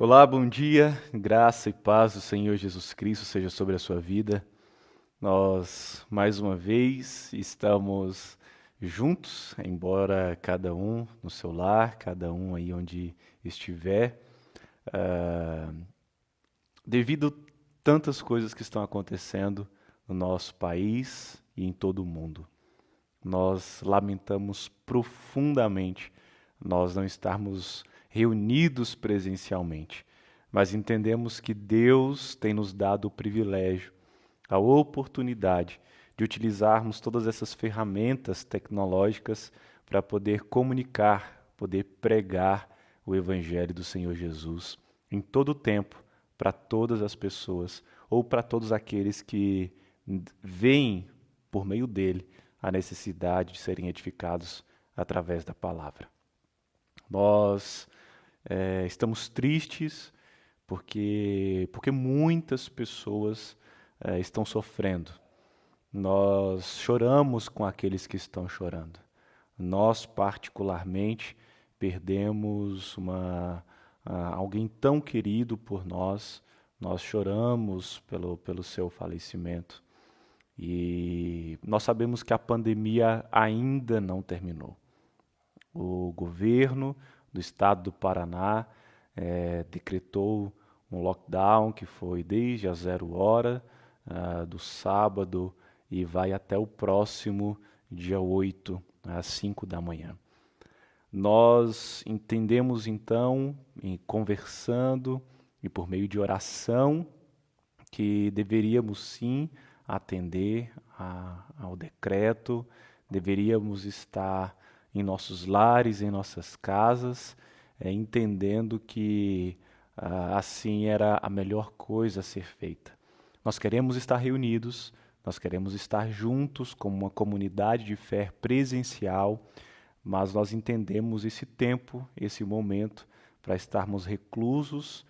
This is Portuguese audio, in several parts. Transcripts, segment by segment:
Olá, bom dia, graça e paz do Senhor Jesus Cristo seja sobre a sua vida. Nós, mais uma vez, estamos juntos, embora cada um no seu lar, cada um aí onde estiver, ah, devido tantas coisas que estão acontecendo no nosso país e em todo o mundo. Nós lamentamos profundamente nós não estarmos reunidos presencialmente, mas entendemos que Deus tem nos dado o privilégio, a oportunidade de utilizarmos todas essas ferramentas tecnológicas para poder comunicar, poder pregar o Evangelho do Senhor Jesus em todo o tempo, para todas as pessoas ou para todos aqueles que veem por meio dele a necessidade de serem edificados através da palavra. Nós estamos tristes porque muitas pessoas estão sofrendo. Nós choramos com aqueles que estão chorando. Nós, particularmente, perdemos alguém tão querido por nós. Nós choramos pelo seu falecimento. E nós sabemos que a pandemia ainda não terminou. O governo do estado do Paraná decretou um lockdown que foi desde a 0 hora do sábado e vai até o próximo dia 8, às 5 da manhã. Nós entendemos então, conversando e por meio de oração, que deveríamos sim atender ao decreto, deveríamos estar em nossos lares, em nossas casas, entendendo que assim era a melhor coisa a ser feita. Nós queremos estar reunidos, nós queremos estar juntos como uma comunidade de fé presencial, mas nós entendemos esse tempo, esse momento, para estarmos reclusos,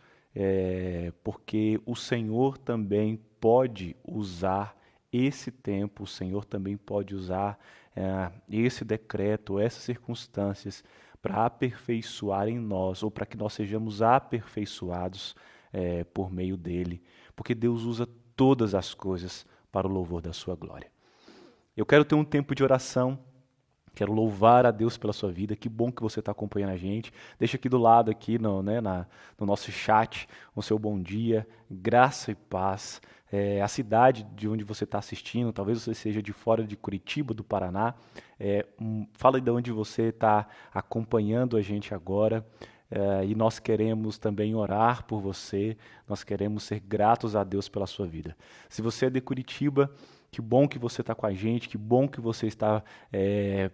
porque o Senhor também pode usar esse tempo, o Senhor também pode usar esse decreto, essas circunstâncias para aperfeiçoar em nós, ou para que nós sejamos aperfeiçoados por meio dele, porque Deus usa todas as coisas para o louvor da sua glória. Eu quero ter um tempo de oração. Quero louvar a Deus pela sua vida. Que bom que você está acompanhando a gente. Deixa aqui do lado, aqui no nosso chat, o seu bom dia, graça e paz. A cidade de onde você está assistindo, talvez você seja de fora de Curitiba, do Paraná. Fala de onde você está acompanhando a gente agora. E nós queremos também orar por você. Nós queremos ser gratos a Deus pela sua vida. Se você é de Curitiba, que bom que você está com a gente, que bom que você está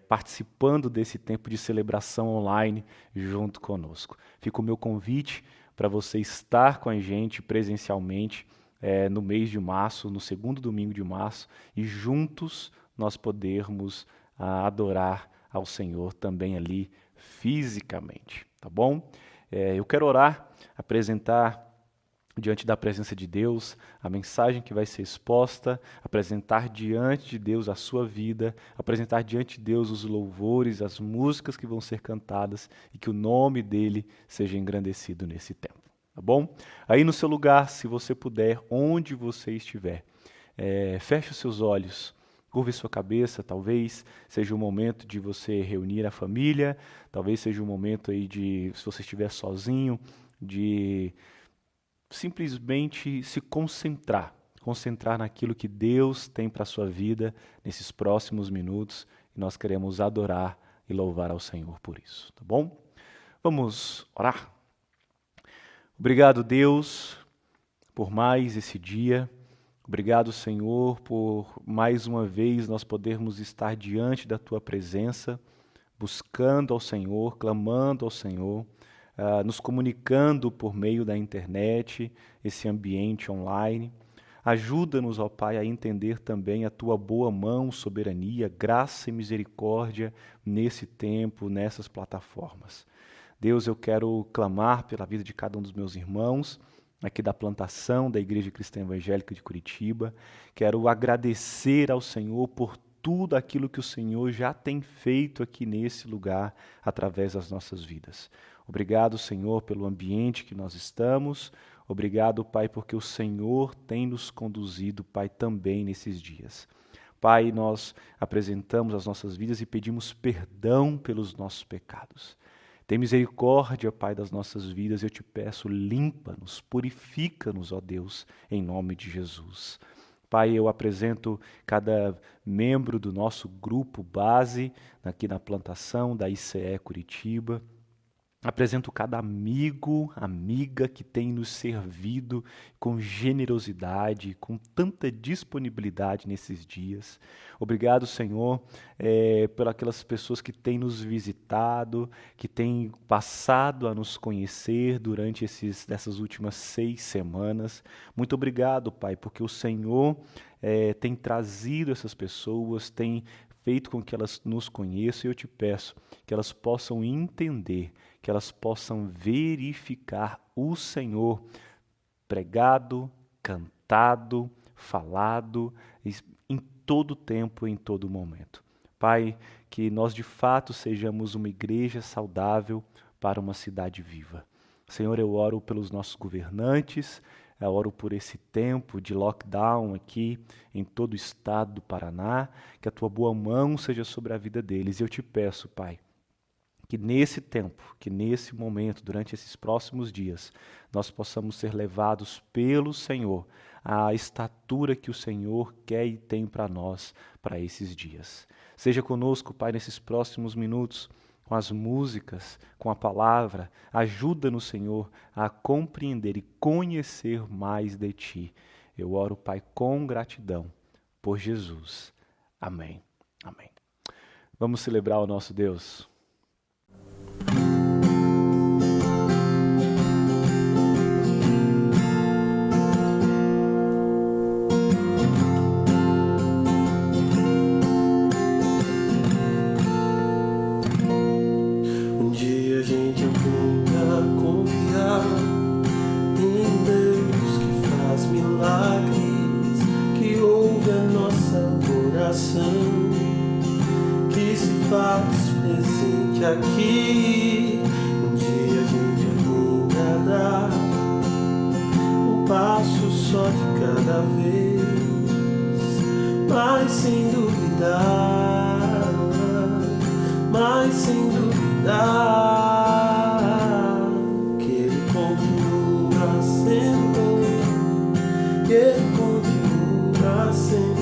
participando desse tempo de celebração online junto conosco. Fica o meu convite para você estar com a gente presencialmente no mês de março, no segundo domingo de março, e juntos nós podermos adorar ao Senhor também ali fisicamente, tá bom? Eu quero orar, apresentar diante da presença de Deus, a mensagem que vai ser exposta, apresentar diante de Deus a sua vida, apresentar diante de Deus os louvores, as músicas que vão ser cantadas e que o nome dele seja engrandecido nesse tempo, tá bom? Aí no seu lugar, se você puder, onde você estiver, feche os seus olhos, curve sua cabeça, talvez seja o momento de você reunir a família, talvez seja o momento aí de, se você estiver sozinho, de simplesmente se concentrar naquilo que Deus tem para a sua vida nesses próximos minutos, e nós queremos adorar e louvar ao Senhor por isso, tá bom? Vamos orar? Obrigado, Deus, por mais esse dia. Obrigado, Senhor, por mais uma vez nós podermos estar diante da Tua presença, buscando ao Senhor, clamando ao Senhor, nos comunicando por meio da internet, esse ambiente online. Ajuda-nos, ó Pai, a entender também a Tua boa mão, soberania, graça e misericórdia nesse tempo, nessas plataformas. Deus, eu quero clamar pela vida de cada um dos meus irmãos, aqui da plantação da Igreja Cristã Evangélica de Curitiba. Quero agradecer ao Senhor por tudo aquilo que o Senhor já tem feito aqui nesse lugar através das nossas vidas. Obrigado, Senhor, pelo ambiente que nós estamos. Obrigado, Pai, porque o Senhor tem nos conduzido, Pai, também nesses dias. Pai, nós apresentamos as nossas vidas e pedimos perdão pelos nossos pecados. Tem misericórdia, Pai, das nossas vidas. Eu te peço, limpa-nos, purifica-nos, ó Deus, em nome de Jesus. Pai, eu apresento cada membro do nosso grupo base aqui na plantação da ICE Curitiba. Apresento cada amigo, amiga que tem nos servido com generosidade, com tanta disponibilidade nesses dias. Obrigado, Senhor, por aquelas pessoas que têm nos visitado, que têm passado a nos conhecer durante essas últimas 6 semanas. Muito obrigado, Pai, porque o Senhor tem trazido essas pessoas, tem feito com que elas nos conheçam, e eu te peço que elas possam entender, que elas possam verificar o Senhor pregado, cantado, falado, em todo tempo, em todo momento. Pai, que nós de fato sejamos uma igreja saudável para uma cidade viva. Senhor, eu oro pelos nossos governantes, eu oro por esse tempo de lockdown aqui em todo o estado do Paraná, que a tua boa mão seja sobre a vida deles. Eu te peço, Pai, que nesse tempo, que nesse momento, durante esses próximos dias, nós possamos ser levados pelo Senhor à estatura que o Senhor quer e tem para nós, para esses dias. Seja conosco, Pai, nesses próximos minutos, com as músicas, com a palavra. Ajuda-nos, Senhor, a compreender e conhecer mais de Ti. Eu oro, Pai, com gratidão por Jesus. Amém. Amém. Vamos celebrar o nosso Deus. Que se faz presente aqui. Um dia a gente ainda dá um passo só de cada vez, mas sem duvidar, mas sem duvidar que Ele continua sendo bom, que Ele continua sendo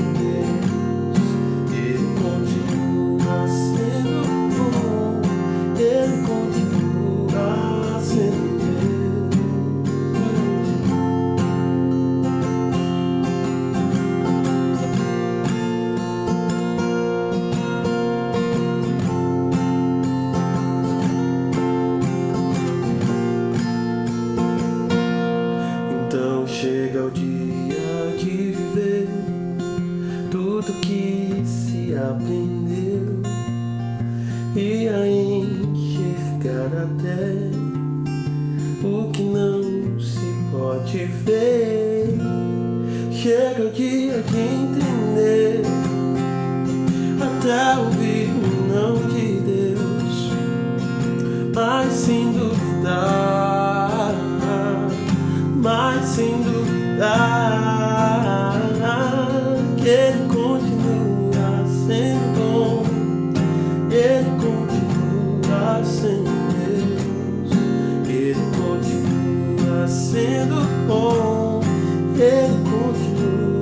chega o dia de viver tudo que se aprendeu e a enxergar até o que não se pode ver. Chega o dia de entender, até ouvir o não de Deus, mas sem duvidar, mas sem duvidar que Ele continua sendo bom, Ele continua sendo Deus, Ele continua sendo bom, Ele continua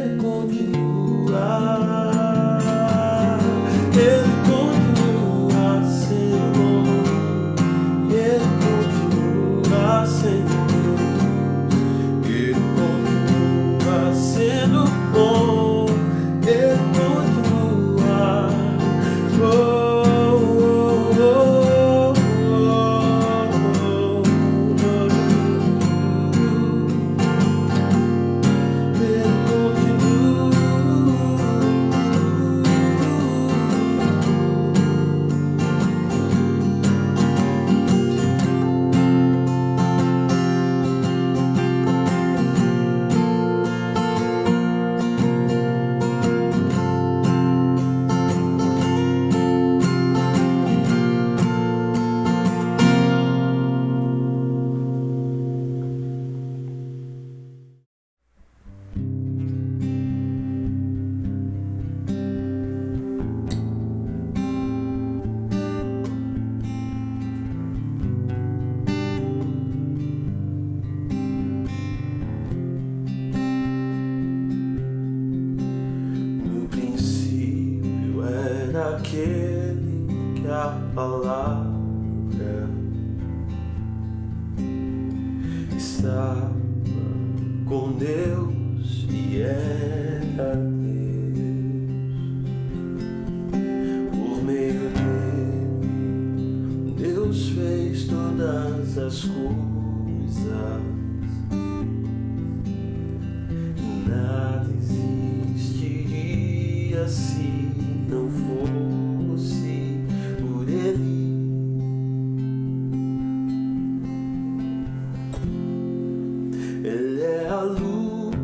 Ele continua. Ele continua sendo bom. Ele continua sendo Deus. Ele continua sendo bom. Ele continua. Aquele que a palavra estava com Deus e era Deus. Por meio dele, Deus fez todas as coisas. Nada existiria se não fosse por Ele. Ele é a luz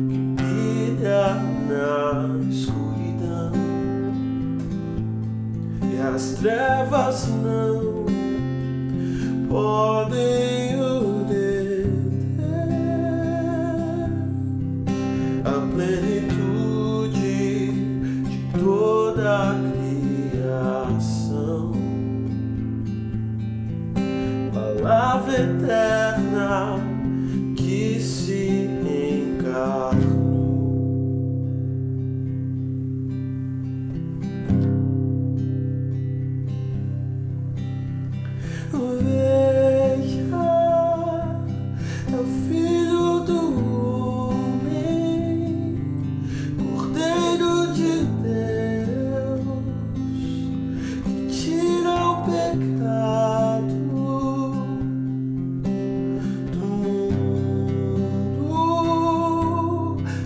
que brilha na escuridão, e as trevas não podem o deter. A plenitude toda a criação, palavra eterna que se encarnou. Veja, é o Filho do Homem, Cordeiro de Deus, tira o pecado do mundo.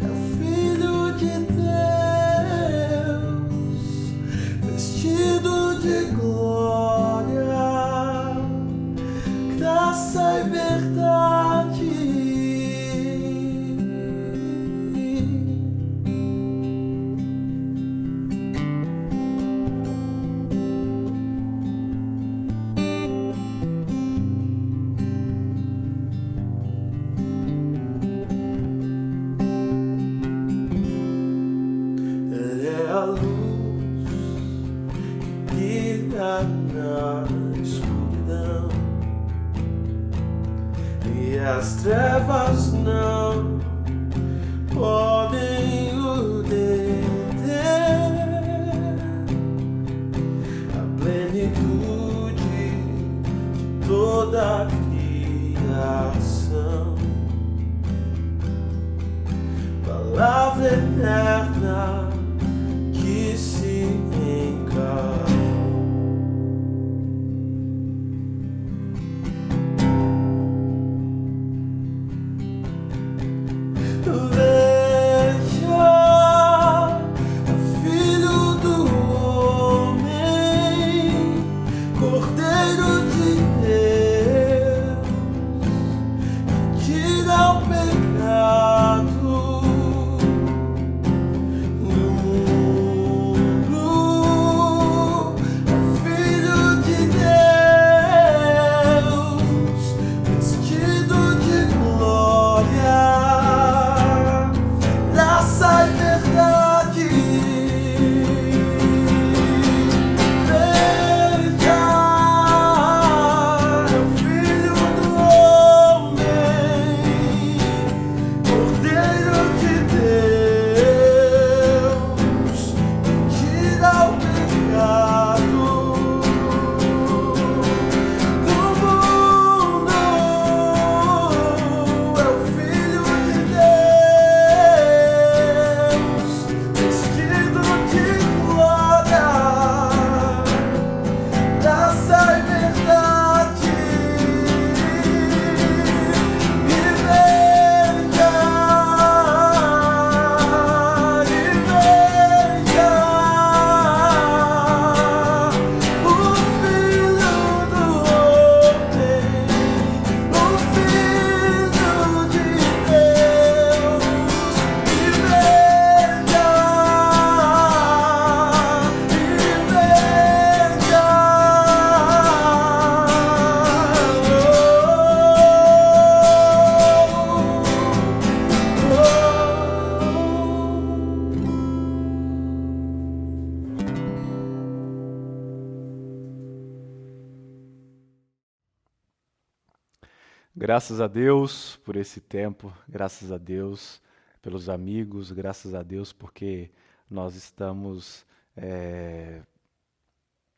É o Filho de Deus, vestido de glória, graça e verdade. A luz que brilha na escuridão, e as trevas não podem o deter. A plenitude de toda a criação, palavra eterna que se encarnou. Veja, é o Filho do Homem, Cordeiro de Deus, que tira o pecado do mundo. Graças a Deus por esse tempo, graças a Deus pelos amigos, graças a Deus porque nós estamos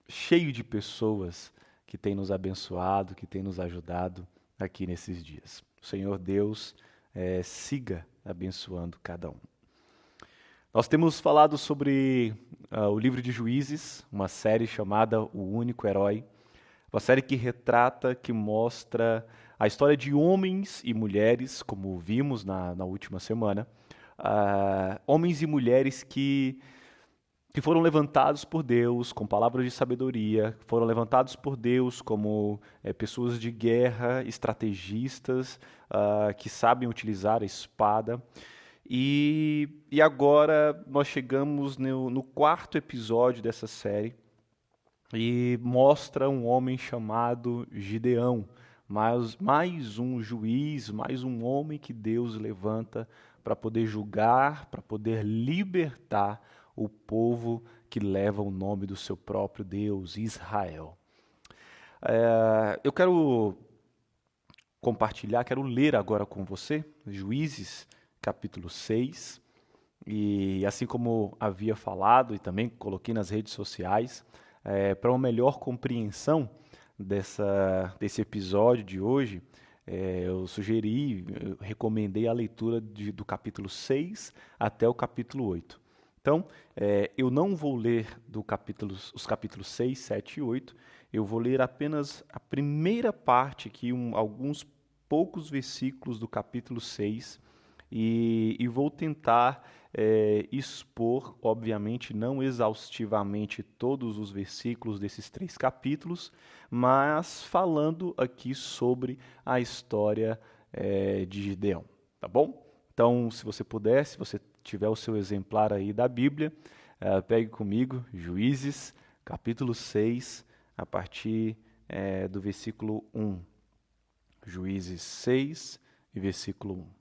cheio de pessoas que têm nos abençoado, que têm nos ajudado aqui nesses dias. O Senhor Deus siga abençoando cada um. Nós temos falado sobre o livro de Juízes, uma série chamada O Único Herói, uma série que retrata, que mostra a história de homens e mulheres, como vimos na última semana, homens e mulheres que foram levantados por Deus com palavras de sabedoria, foram levantados por Deus como pessoas de guerra, estrategistas, que sabem utilizar a espada. E agora nós chegamos no quarto episódio dessa série e mostra um homem chamado Gideão, mais um juiz, mais um homem que Deus levanta para poder julgar, para poder libertar o povo que leva o nome do seu próprio Deus, Israel. Eu quero compartilhar, quero ler agora com você Juízes, capítulo 6, e assim como havia falado e também coloquei nas redes sociais, para uma melhor compreensão desse episódio de hoje, eu recomendei a leitura do capítulo 6 até o capítulo 8. Então, eu não vou ler os capítulos 6, 7 e 8, eu vou ler apenas a primeira parte, aqui, alguns poucos versículos do capítulo 6, e vou tentar expor, obviamente, não exaustivamente todos os versículos desses 3 capítulos, mas falando aqui sobre a história de Gideão, tá bom? Então, se você puder, se você tiver o seu exemplar aí da Bíblia, pegue comigo Juízes, capítulo 6, a partir do versículo 1. Juízes 6 e versículo 1.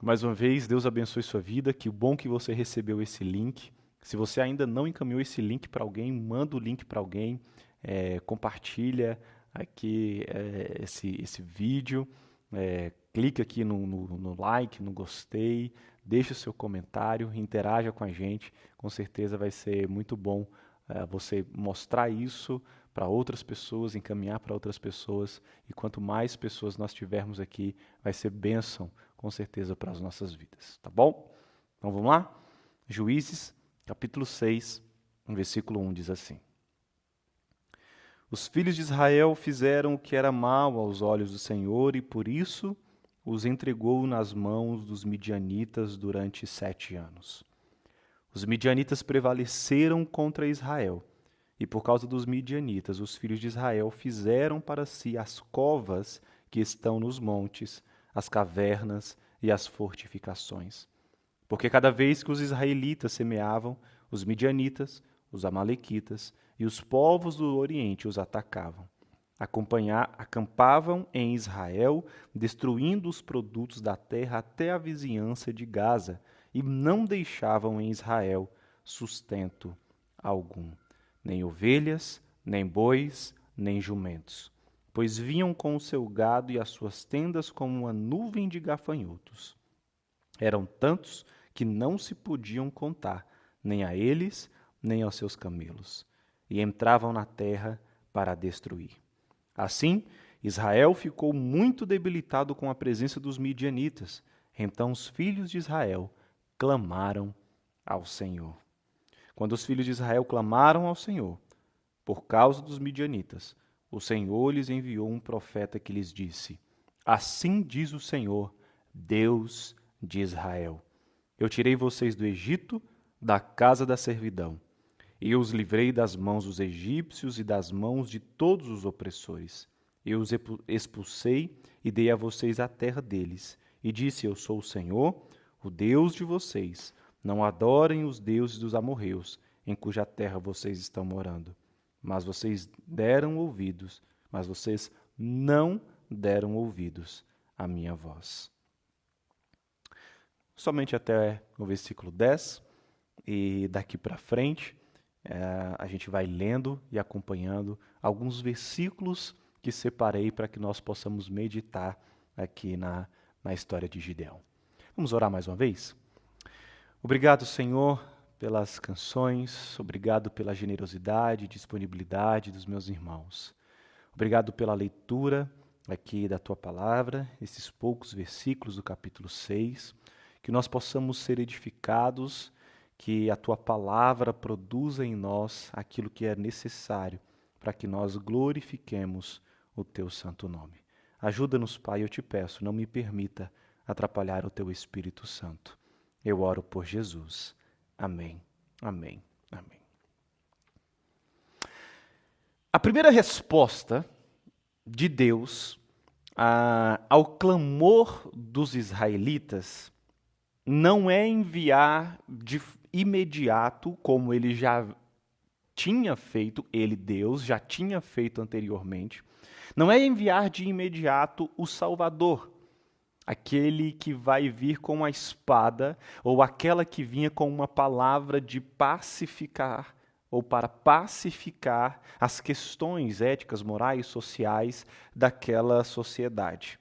Mais uma vez, Deus abençoe sua vida, que bom que você recebeu esse link. Se você ainda não encaminhou esse link para alguém, manda o link para alguém, compartilha aqui esse vídeo, clica aqui no like, no gostei, deixa o seu comentário, interaja com a gente, com certeza vai ser muito bom você mostrar isso para outras pessoas, encaminhar para outras pessoas, e quanto mais pessoas nós tivermos aqui, vai ser bênção com certeza para as nossas vidas, tá bom? Então vamos lá? Juízes, capítulo 6, versículo 1 diz assim: Os filhos de Israel fizeram o que era mal aos olhos do Senhor e por isso os entregou nas mãos dos midianitas durante 7 anos. Os midianitas prevaleceram contra Israel e por causa dos midianitas os filhos de Israel fizeram para si as covas que estão nos montes, as cavernas e as fortificações. Porque cada vez que os israelitas semeavam, os midianitas, os amalequitas e os povos do Oriente os atacavam. Acampavam em Israel, destruindo os produtos da terra até a vizinhança de Gaza, e não deixavam em Israel sustento algum, nem ovelhas, nem bois, nem jumentos, pois vinham com o seu gado e as suas tendas como uma nuvem de gafanhotos. Eram tantos que não se podiam contar, nem a eles, nem aos seus camelos, e entravam na terra para a destruir. Assim, Israel ficou muito debilitado com a presença dos midianitas. Então os filhos de Israel clamaram ao Senhor. Quando os filhos de Israel clamaram ao Senhor, por causa dos midianitas, o Senhor lhes enviou um profeta que lhes disse: Assim diz o Senhor, Deus de Israel: Eu tirei vocês do Egito, da casa da servidão, e eu os livrei das mãos dos egípcios e das mãos de todos os opressores. Eu os expulsei e dei a vocês a terra deles. E disse: Eu sou o Senhor, o Deus de vocês. Não adorem os deuses dos amorreus, em cuja terra vocês estão morando. Mas vocês não deram ouvidos à minha voz. Somente até o versículo 10, e daqui para frente a gente vai lendo e acompanhando alguns versículos que separei para que nós possamos meditar aqui na história de Gideão. Vamos orar mais uma vez? Obrigado, Senhor, pelas canções, obrigado pela generosidade e disponibilidade dos meus irmãos. Obrigado pela leitura aqui da Tua Palavra, esses poucos versículos do capítulo 6, que nós possamos ser edificados, que a Tua Palavra produza em nós aquilo que é necessário para que nós glorifiquemos o Teu santo nome. Ajuda-nos, Pai, eu te peço, não me permita atrapalhar o Teu Espírito Santo. Eu oro por Jesus. Amém, amém, amém. A primeira resposta de Deus ao clamor dos israelitas não é enviar de imediato, como ele já tinha feito, Deus, já tinha feito anteriormente, não é enviar de imediato o Salvador, aquele que vai vir com a espada, ou aquela que vinha com uma palavra de pacificar, ou para pacificar as questões éticas, morais, sociais daquela sociedade.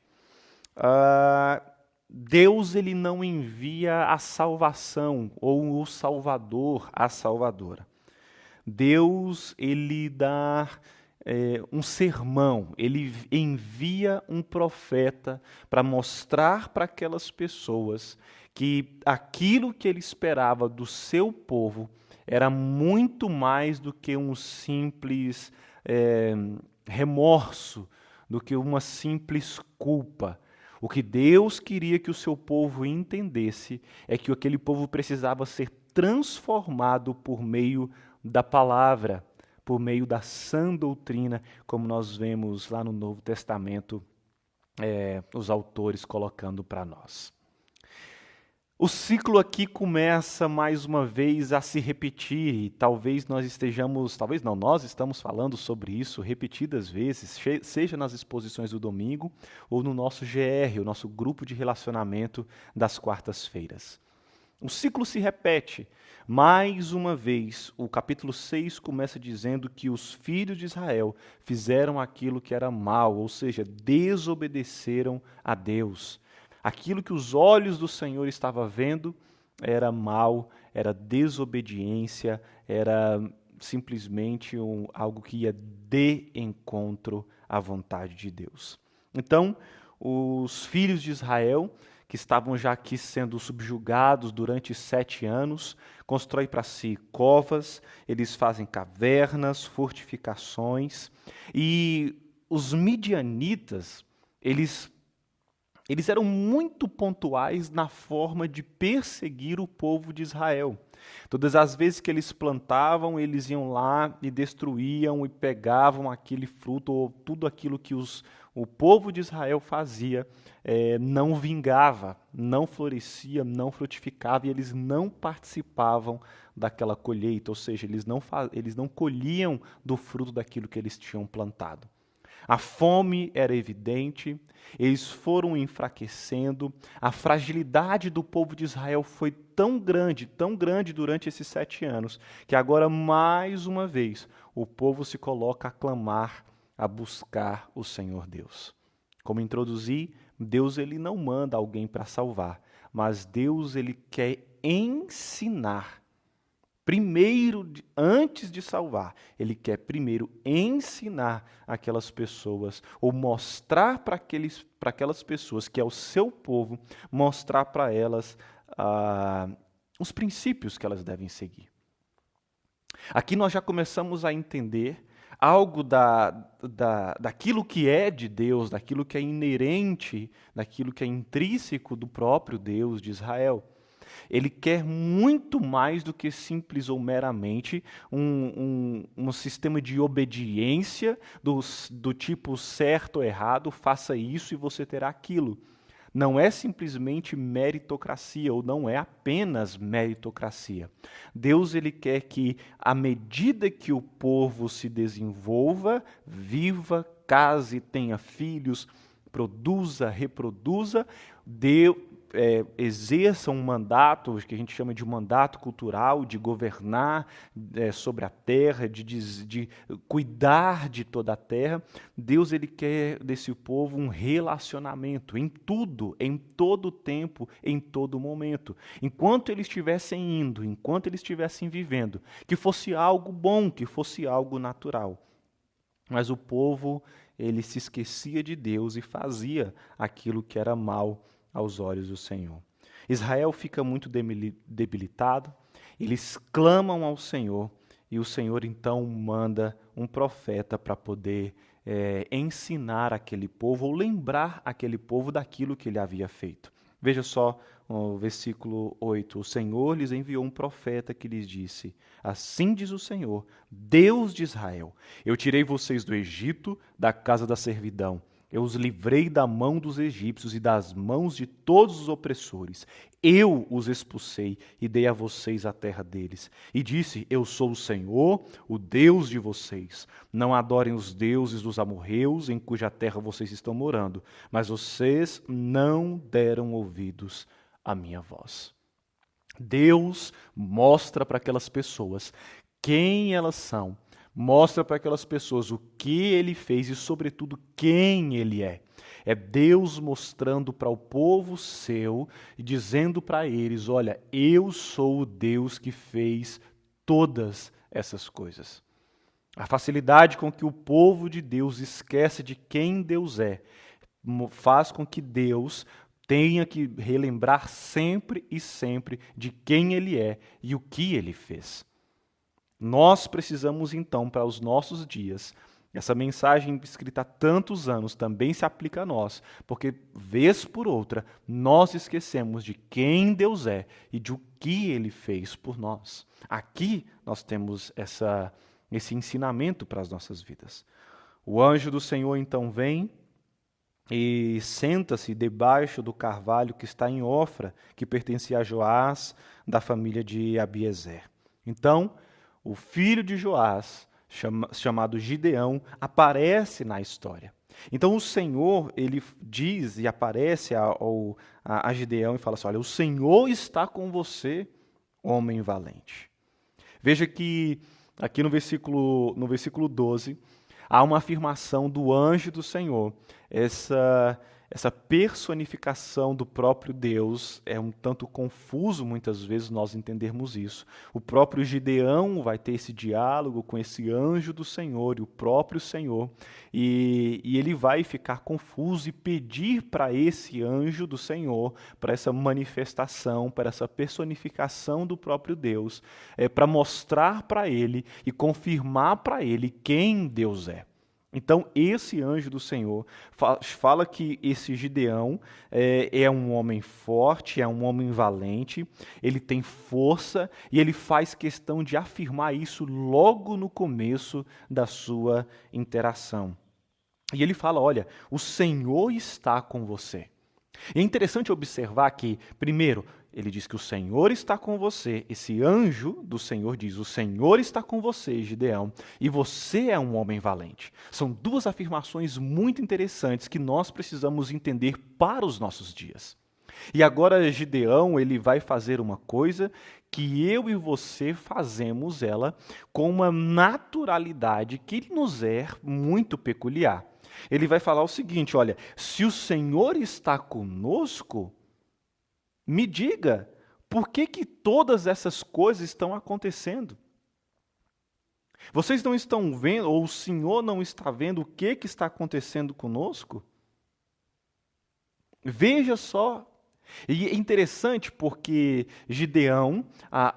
Deus ele não envia a salvação, ou o Salvador, a Salvadora. Deus ele dá um sermão, ele envia um profeta para mostrar para aquelas pessoas que aquilo que ele esperava do seu povo era muito mais do que um simples remorso, do que uma simples culpa. O que Deus queria que o seu povo entendesse é que aquele povo precisava ser transformado por meio da palavra, por meio da sã doutrina, como nós vemos lá no Novo Testamento, os autores colocando para nós. O ciclo aqui começa mais uma vez a se repetir e nós estamos falando sobre isso repetidas vezes, seja nas exposições do domingo ou no nosso GR, o nosso grupo de relacionamento das quartas-feiras. O ciclo se repete. Mais uma vez, o capítulo 6 começa dizendo que os filhos de Israel fizeram aquilo que era mal, ou seja, desobedeceram a Deus. Aquilo que os olhos do Senhor estavam vendo era mal, era desobediência, era simplesmente algo que ia de encontro à vontade de Deus. Então, os filhos de Israel, que estavam já aqui sendo subjugados durante 7 anos, constroem para si covas, eles fazem cavernas, fortificações, e os midianitas, eles eram muito pontuais na forma de perseguir o povo de Israel. Todas as vezes que eles plantavam, eles iam lá e destruíam e pegavam aquele fruto, ou tudo aquilo que o povo de Israel fazia, não vingava, não florescia, não frutificava, e eles não participavam daquela colheita, ou seja, eles não colhiam do fruto daquilo que eles tinham plantado. A fome era evidente, eles foram enfraquecendo, a fragilidade do povo de Israel foi tão grande durante esses 7 anos, que agora, mais uma vez, o povo se coloca a clamar, a buscar o Senhor Deus. Como introduzi, Deus ele não manda alguém para salvar, mas Deus ele quer ensinar. Primeiro, antes de salvar, ele quer primeiro ensinar aquelas pessoas, ou mostrar para aquelas pessoas que é o seu povo, mostrar para elas os princípios que elas devem seguir. Aqui nós já começamos a entender algo daquilo que é de Deus, daquilo que é inerente, daquilo que é intrínseco do próprio Deus de Israel. Ele quer muito mais do que simples ou meramente um sistema de obediência do tipo certo ou errado, faça isso e você terá aquilo. Não é simplesmente meritocracia, ou não é apenas meritocracia. Deus ele quer que, à medida que o povo se desenvolva, viva, case, tenha filhos, produza, reproduza, exerça um mandato, que a gente chama de mandato cultural, de governar sobre a terra, de cuidar de toda a terra. Deus, ele quer desse povo um relacionamento em tudo, em todo tempo, em todo momento. Enquanto eles estivessem indo, enquanto eles estivessem vivendo, que fosse algo bom, que fosse algo natural. Mas o povo, ele se esquecia de Deus e fazia aquilo que era mal aos olhos do Senhor. Israel fica muito debilitado, eles clamam ao Senhor e o Senhor então manda um profeta para poder ensinar aquele povo ou lembrar aquele povo daquilo que ele havia feito. Veja só o versículo 8. O Senhor lhes enviou um profeta que lhes disse: assim diz o Senhor, Deus de Israel, eu tirei vocês do Egito, da casa da servidão. Eu os livrei da mão dos egípcios e das mãos de todos os opressores. Eu os expulsei e dei a vocês a terra deles. E disse: eu sou o Senhor, o Deus de vocês. Não adorem os deuses dos amorreus, em cuja terra vocês estão morando. Mas vocês não deram ouvidos à minha voz. Deus mostra para aquelas pessoas quem elas são. Mostra para aquelas pessoas o que ele fez e, sobretudo, quem ele é. É Deus mostrando para o povo seu e dizendo para eles: olha, eu sou o Deus que fez todas essas coisas. A facilidade com que o povo de Deus esquece de quem Deus é faz com que Deus tenha que relembrar sempre e sempre de quem ele é e o que ele fez. Nós precisamos, então, para os nossos dias, essa mensagem escrita há tantos anos também se aplica a nós, porque, vez por outra, nós esquecemos de quem Deus é e de o que Ele fez por nós. Aqui nós temos esse ensinamento para as nossas vidas. O anjo do Senhor, então, vem e senta-se debaixo do carvalho que está em Ofra, que pertencia a Joás, da família de Abiezer. Então, o filho de Joás, chamado Gideão, aparece na história. Então o Senhor, ele diz e aparece a Gideão e fala assim: olha, o Senhor está com você, homem valente. Veja que aqui no versículo 12, há uma afirmação do anjo do Senhor. Essa personificação do próprio Deus é um tanto confuso muitas vezes nós entendermos isso. O próprio Gideão vai ter esse diálogo com esse anjo do Senhor e o próprio Senhor, e ele vai ficar confuso e pedir para esse anjo do Senhor, para essa manifestação, para essa personificação do próprio Deus, para mostrar para ele e confirmar para ele quem Deus é. Então, esse anjo do Senhor fala que esse Gideão é um homem forte, é um homem valente, ele tem força e ele faz questão de afirmar isso logo no começo da sua interação. E ele fala: olha, o Senhor está com você. E é interessante observar que, primeiro, ele diz que o Senhor está com você. Esse anjo do Senhor diz: o Senhor está com você, Gideão, e você é um homem valente. São duas afirmações muito interessantes que nós precisamos entender para os nossos dias. E agora Gideão, ele vai fazer uma coisa que eu e você fazemos ela com uma naturalidade que nos é muito peculiar. Ele vai falar o seguinte: olha, se o Senhor está conosco, me diga, por que todas essas coisas estão acontecendo? Vocês não estão vendo, ou o Senhor não está vendo o que está acontecendo conosco? Veja só. E é interessante porque Gideão,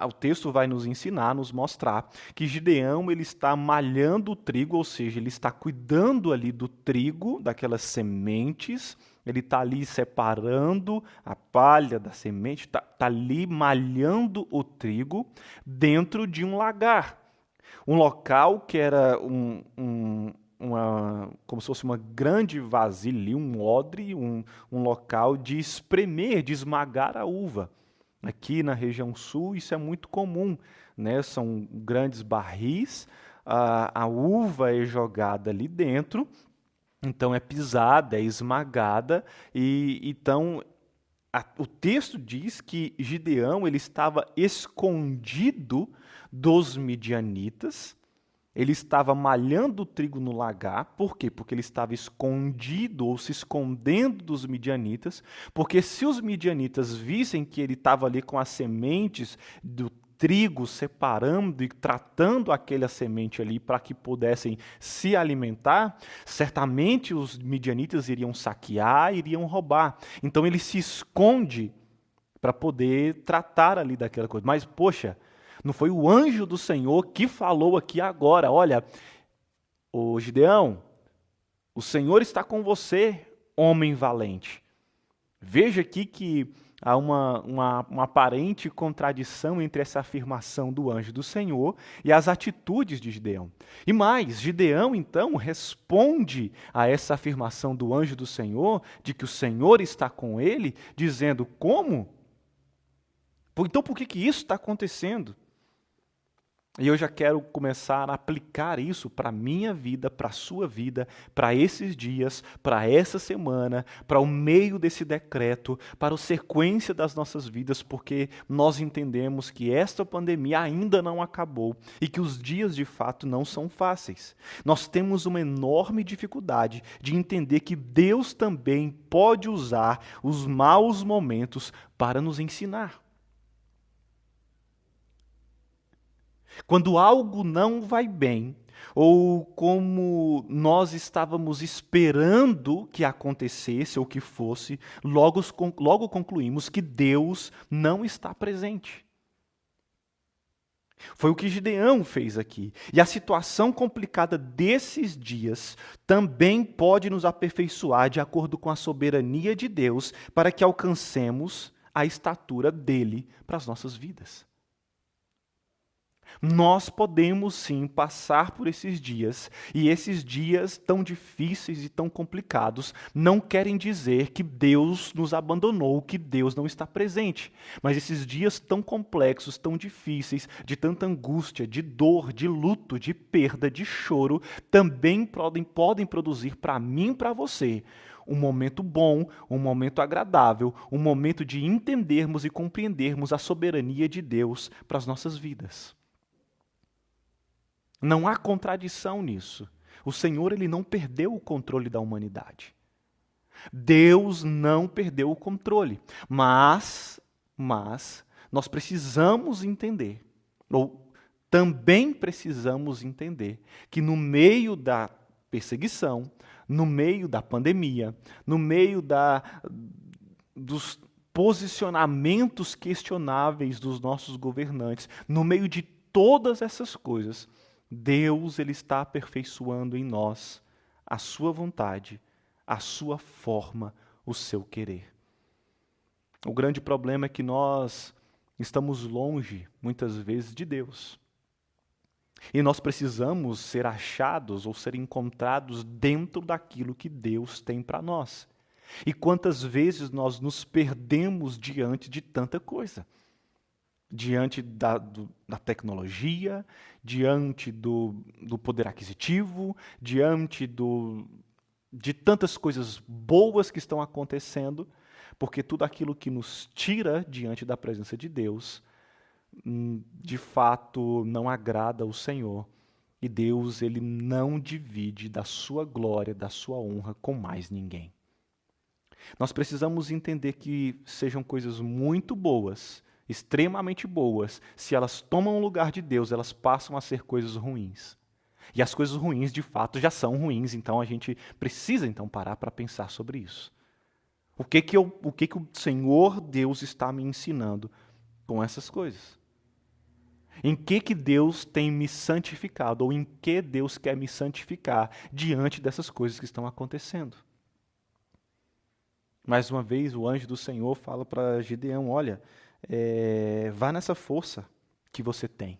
o texto vai nos ensinar, nos mostrar, que Gideão ele está malhando o trigo, ou seja, ele está cuidando ali do trigo, daquelas sementes, ele está ali separando a palha da semente, está ali malhando o trigo dentro de um lagar. Um local que era como se fosse uma grande vasilha, um odre, um local de espremer, de esmagar a uva. Aqui na região sul isso é muito comum, né? São grandes barris, a uva é jogada ali dentro, então é pisada, é esmagada, e então o texto diz que Gideão ele estava escondido dos midianitas, ele estava malhando o trigo no lagar. Por quê? Porque ele estava escondido ou se escondendo dos midianitas, porque se os midianitas vissem que ele estava ali com as sementes do trigo, separando e tratando aquela semente ali para que pudessem se alimentar, certamente os midianitas iriam saquear, iriam roubar. Então ele se esconde para poder tratar ali daquela coisa. Mas, poxa, não foi o anjo do Senhor que falou aqui agora: olha, ô Gideão, o Senhor está com você, homem valente. Veja aqui que há uma aparente contradição entre essa afirmação do anjo do Senhor e as atitudes de Gideão. E mais, Gideão então responde a essa afirmação do anjo do Senhor, de que o Senhor está com ele, dizendo: como? Então por que isso está acontecendo? E eu já quero começar a aplicar isso para a minha vida, para a sua vida, para esses dias, para essa semana, para o meio desse decreto, para a sequência das nossas vidas, porque nós entendemos que esta pandemia ainda não acabou e que os dias de fato não são fáceis. Nós temos uma enorme dificuldade de entender que Deus também pode usar os maus momentos para nos ensinar. Quando algo não vai bem, ou como nós estávamos esperando que acontecesse ou que fosse, logo concluímos que Deus não está presente. Foi o que Gideão fez aqui. E a situação complicada desses dias também pode nos aperfeiçoar de acordo com a soberania de Deus, para que alcancemos a estatura dele para as nossas vidas. Nós podemos sim passar por esses dias, e esses dias tão difíceis e tão complicados não querem dizer que Deus nos abandonou, que Deus não está presente. Mas esses dias tão complexos, tão difíceis, de tanta angústia, de dor, de luto, de perda, de choro, também podem produzir para mim e para você um momento bom, um momento agradável, um momento de entendermos e compreendermos a soberania de Deus para as nossas vidas. Não há contradição nisso. O Senhor, ele não perdeu o controle da humanidade. Deus não perdeu o controle. Mas nós precisamos entender, ou também precisamos entender, que no meio da perseguição, no meio da pandemia, no meio dos posicionamentos questionáveis dos nossos governantes, no meio de todas essas coisas, Deus ele está aperfeiçoando em nós a sua vontade, a sua forma, o seu querer. O grande problema é que nós estamos longe, muitas vezes, de Deus. E nós precisamos ser achados ou ser encontrados dentro daquilo que Deus tem para nós. E quantas vezes nós nos perdemos diante de tanta coisa? Diante da tecnologia, diante do poder aquisitivo, diante de tantas coisas boas que estão acontecendo, porque tudo aquilo que nos tira diante da presença de Deus, de fato não agrada ao Senhor. E Deus, ele não divide da sua glória, da sua honra com mais ninguém. Nós precisamos entender que sejam coisas muito boas, extremamente boas, se elas tomam o lugar de Deus, elas passam a ser coisas ruins. E as coisas ruins, de fato, já são ruins, então a gente precisa então parar para pensar sobre isso. O que o Senhor Deus está me ensinando com essas coisas? Em que Deus tem me santificado, ou em que Deus quer me santificar diante dessas coisas que estão acontecendo? Mais uma vez, o anjo do Senhor fala para Gideão: olha, vá nessa força que você tem.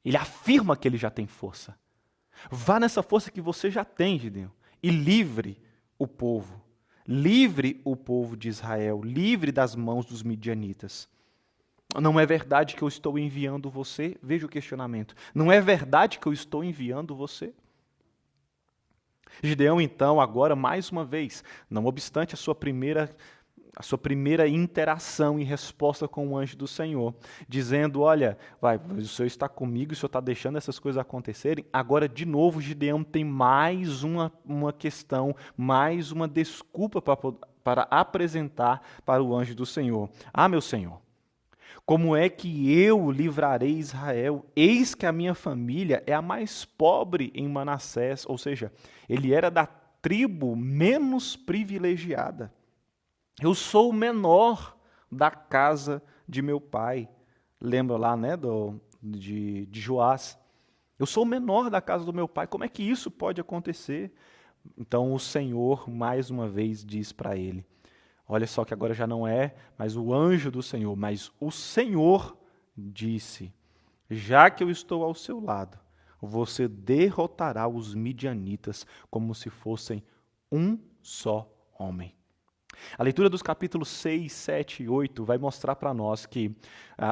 Ele afirma que ele já tem força. Vá nessa força que você já tem, Gideão, e livre o povo. Livre o povo de Israel, livre das mãos dos midianitas. Não é verdade que eu estou enviando você? Veja o questionamento. Não é verdade que eu estou enviando você? Gideão, então, agora, mais uma vez, não obstante a sua primeira a sua primeira interação e resposta com o anjo do Senhor, dizendo, olha, o Senhor está comigo, o Senhor está deixando essas coisas acontecerem. Agora, de novo, Gideão tem mais uma questão, mais uma desculpa para apresentar para o anjo do Senhor. Ah, meu Senhor, como é que eu livrarei Israel? Eis que a minha família é a mais pobre em Manassés, ou seja, ele era da tribo menos privilegiada. Eu sou o menor da casa de meu pai. Lembra lá, né, de Joás? Eu sou o menor da casa do meu pai. Como é que isso pode acontecer? Então o Senhor, mais uma vez, diz para ele, olha só que agora já não é mais o anjo do Senhor, mas o Senhor disse, já que eu estou ao seu lado, você derrotará os midianitas como se fossem um só homem. A leitura dos capítulos 6, 7 e 8 vai mostrar para nós que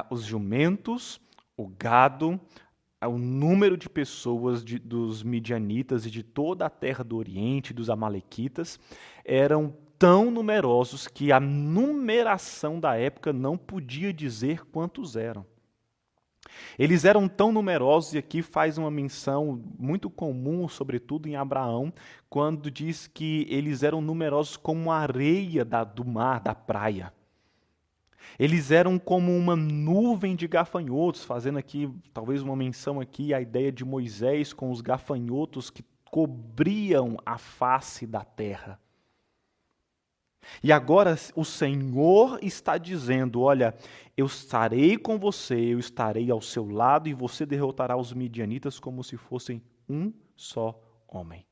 os jumentos, o gado, o número de pessoas dos midianitas e de toda a terra do Oriente, dos amalequitas, eram tão numerosos que a numeração da época não podia dizer quantos eram. Eles eram tão numerosos, e aqui faz uma menção muito comum, sobretudo em Abraão, quando diz que eles eram numerosos como a areia do mar, da praia. Eles eram como uma nuvem de gafanhotos, fazendo aqui, talvez uma menção aqui, à ideia de Moisés com os gafanhotos que cobriam a face da terra. E agora o Senhor está dizendo, olha, eu estarei com você, eu estarei ao seu lado e você derrotará os midianitas como se fossem um só homem.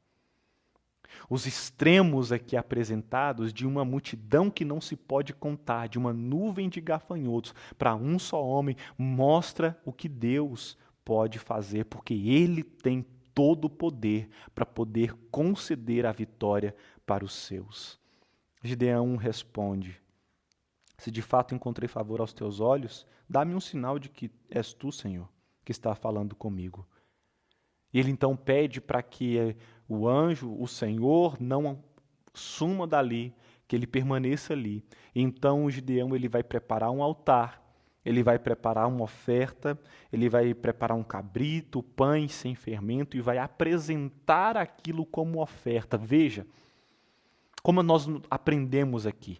Os extremos aqui apresentados de uma multidão que não se pode contar, de uma nuvem de gafanhotos para um só homem, mostra o que Deus pode fazer, porque Ele tem todo o poder para poder conceder a vitória para os seus. Gideão responde, se de fato encontrei favor aos teus olhos, dá-me um sinal de que és tu, Senhor, que está falando comigo. E ele então pede para que o anjo, o Senhor, não suma dali, que ele permaneça ali. Então o Gideão ele vai preparar um altar, ele vai preparar uma oferta, ele vai preparar um cabrito, pães sem fermento e vai apresentar aquilo como oferta. Veja, como nós aprendemos aqui.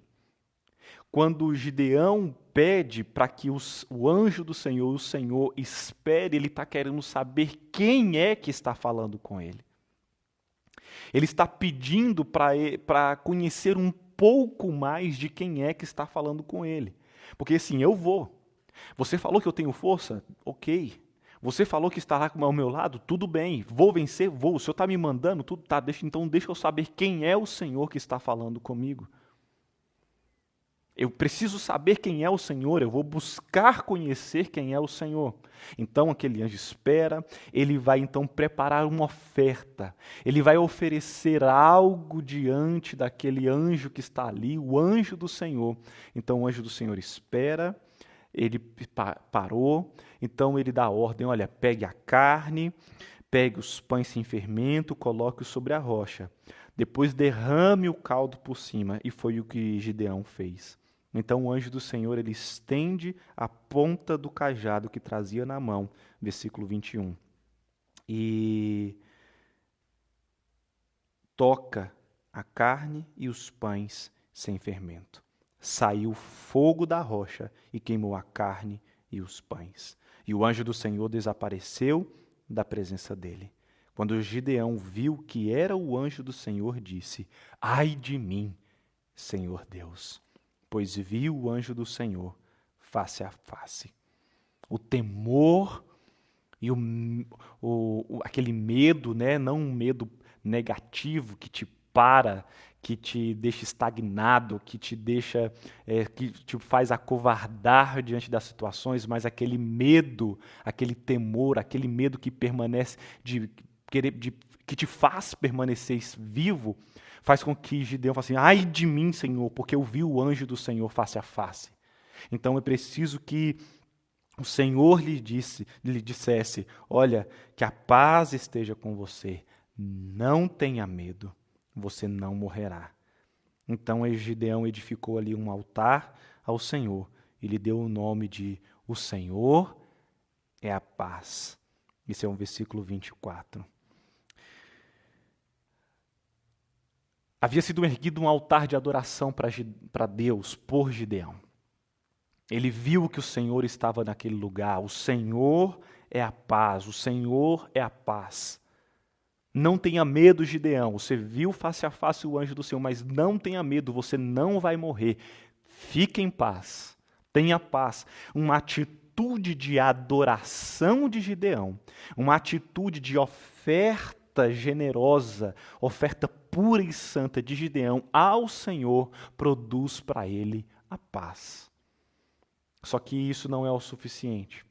Quando Gideão pede para que o anjo do Senhor, o Senhor, espere, ele está querendo saber quem é que está falando com ele. Ele está pedindo para conhecer um pouco mais de quem é que está falando com ele. Porque assim, eu vou. Você falou que eu tenho força? Ok. Você falou que estará ao meu lado? Tudo bem. Vou vencer? Vou. O Senhor está me mandando? Tudo tá. Então deixa eu saber quem é o Senhor que está falando comigo. Eu preciso saber quem é o Senhor, eu vou buscar conhecer quem é o Senhor. Então aquele anjo espera, ele vai então preparar uma oferta, ele vai oferecer algo diante daquele anjo que está ali, o anjo do Senhor. Então o anjo do Senhor espera, ele parou, então ele dá a ordem, olha, pegue a carne, pegue os pães sem fermento, coloque-os sobre a rocha. Depois derrame o caldo por cima, e foi o que Gideão fez. Então o anjo do Senhor, ele estende a ponta do cajado que trazia na mão, versículo 21, e toca a carne e os pães sem fermento. Saiu fogo da rocha e queimou a carne e os pães. E o anjo do Senhor desapareceu da presença dele. Quando Gideão viu que era o anjo do Senhor, disse, ai de mim, Senhor Deus, pois vi o anjo do Senhor face a face. O temor e aquele medo, né? Não um medo negativo que te para, que te deixa estagnado, que te deixa, que te faz acovardar diante das situações, mas aquele medo, aquele temor, aquele medo que permanece, que te faz permanecer vivo, faz com que Gideão fale assim, ai de mim, Senhor, porque eu vi o anjo do Senhor face a face. Então é preciso que o Senhor lhe dissesse, olha, que a paz esteja com você, não tenha medo, você não morrerá. Então Gideão edificou ali um altar ao Senhor. Ele deu o nome de O Senhor é a paz. Esse é um versículo 24. Havia sido erguido um altar de adoração para Deus por Gideão. Ele viu que o Senhor estava naquele lugar. O Senhor é a paz. O Senhor é a paz. Não tenha medo, Gideão. Você viu face a face o anjo do Senhor, mas não tenha medo, você não vai morrer. Fique em paz. Tenha paz. Uma atitude de adoração de Gideão, uma atitude de oferta generosa, oferta pura e santa de Gideão ao Senhor, produz para ele a paz. Só que isso não é o suficiente,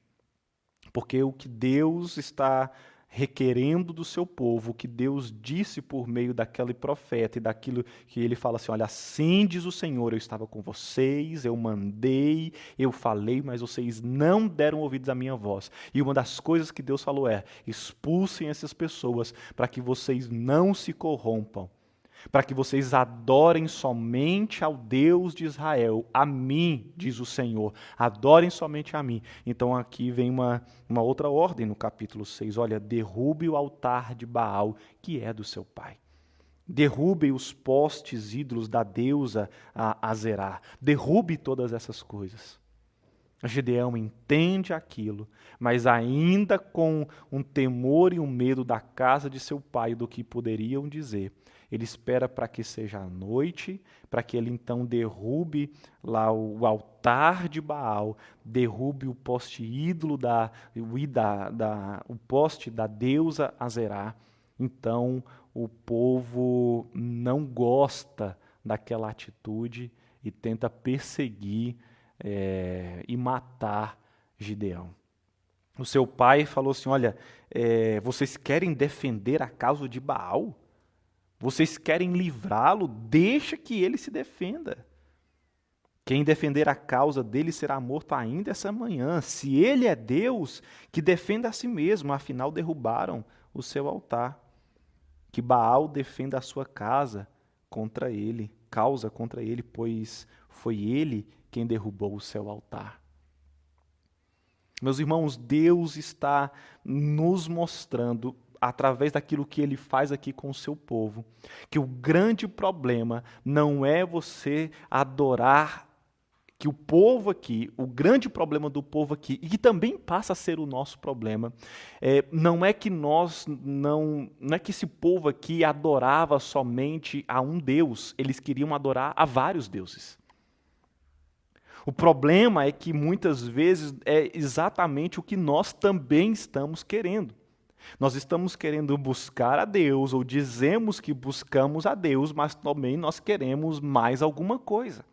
porque o que Deus está requerendo do seu povo, o que Deus disse por meio daquele profeta e daquilo que ele fala assim, olha, assim diz o Senhor, eu estava com vocês, eu mandei, eu falei, mas vocês não deram ouvidos à minha voz. E uma das coisas que Deus falou é, expulsem essas pessoas para que vocês não se corrompam, para que vocês adorem somente ao Deus de Israel, a mim, diz o Senhor, adorem somente a mim. Então aqui vem uma outra ordem no capítulo 6, olha, derrube o altar de Baal, que é do seu pai. Derrube os postes ídolos da deusa Azerá, derrube todas essas coisas. Gideão entende aquilo, mas ainda com um temor e um medo da casa de seu pai, do que poderiam dizer, ele espera para que seja a noite, para que ele então derrube lá o altar de Baal, derrube o poste ídolo, o poste da deusa Azerá. Então o povo não gosta daquela atitude e tenta perseguir e matar Gideão. O seu pai falou assim, olha, vocês querem defender a causa de Baal? Vocês querem livrá-lo? Deixa que ele se defenda. Quem defender a causa dele será morto ainda essa manhã. Se ele é Deus, que defenda a si mesmo, afinal derrubaram o seu altar. Que Baal defenda a sua causa contra ele, pois foi ele quem derrubou o seu altar. Meus irmãos, Deus está nos mostrando, através daquilo que Ele faz aqui com o seu povo, que o grande problema não é você adorar, que o povo aqui, o grande problema do povo aqui, e que também passa a ser o nosso problema, não é que esse povo aqui adorava somente a um Deus, eles queriam adorar a vários deuses. O problema é que muitas vezes é exatamente o que nós também estamos querendo. Nós estamos querendo buscar a Deus, ou dizemos que buscamos a Deus, mas também nós queremos mais alguma coisa.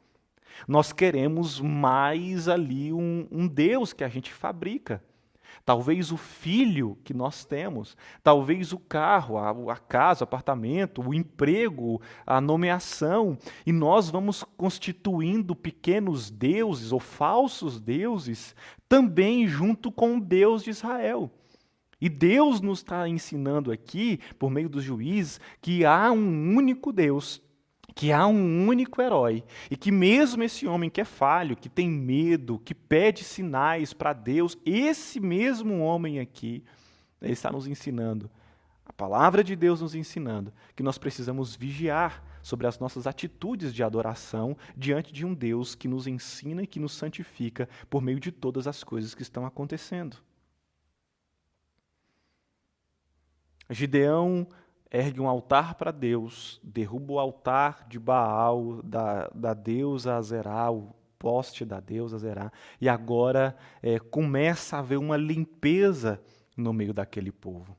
Nós queremos mais ali um Deus que a gente fabrica. Talvez o filho que nós temos, talvez o carro, a casa, o apartamento, o emprego, a nomeação, e nós vamos constituindo pequenos deuses ou falsos deuses também junto com o Deus de Israel. E Deus nos está ensinando aqui, por meio dos juízes, que há um único Deus, que há um único herói, e que mesmo esse homem que é falho, que tem medo, que pede sinais para Deus, esse mesmo homem aqui, ele está nos ensinando, a palavra de Deus nos ensinando, que nós precisamos vigiar sobre as nossas atitudes de adoração diante de um Deus que nos ensina e que nos santifica por meio de todas as coisas que estão acontecendo. Gideão ergue um altar para Deus, derruba o altar de Baal, da deusa Azerá, o poste da deusa Azerá, e agora começa a haver uma limpeza no meio daquele povo.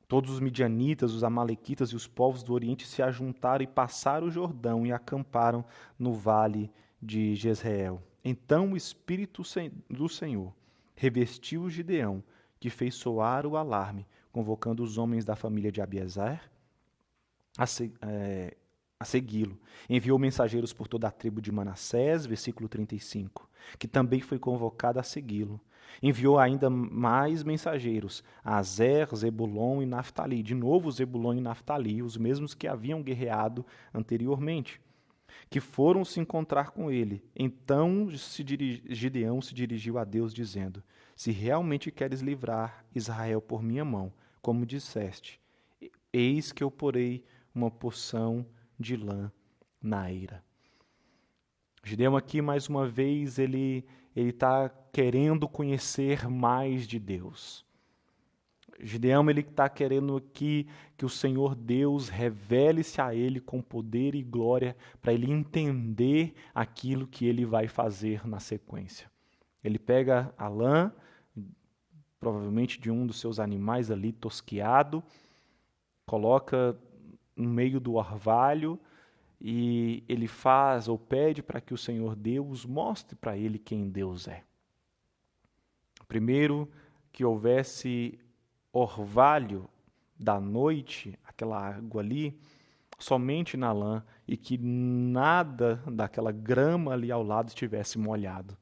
Todos os midianitas, os amalequitas e os povos do Oriente se ajuntaram e passaram o Jordão e acamparam no vale de Jezreel. Então o Espírito do Senhor revestiu Gideão, que fez soar o alarme, convocando os homens da família de Abiezar a segui-lo. Enviou mensageiros por toda a tribo de Manassés, versículo 35. que também foi convocado a segui-lo. Enviou ainda mais mensageiros, a Azer, Zebulon e Naftali. De novo, Zebulon e Naftali, os mesmos que haviam guerreado anteriormente, que foram se encontrar com ele. Então Gideão se dirigiu a Deus, dizendo: se realmente queres livrar Israel por minha mão, como disseste, eis que eu porei uma porção de lã na eira. Gideão aqui, mais uma vez, ele está querendo conhecer mais de Deus. Gideão está querendo aqui que o Senhor Deus revele-se a ele com poder e glória para ele entender aquilo que ele vai fazer na sequência. Ele pega a lã, provavelmente de um dos seus animais ali tosquiado, coloca no meio do orvalho e ele faz ou pede para que o Senhor Deus mostre para ele quem Deus é. Primeiro, que houvesse orvalho da noite, aquela água ali, somente na lã, e que nada daquela grama ali ao lado estivesse molhado.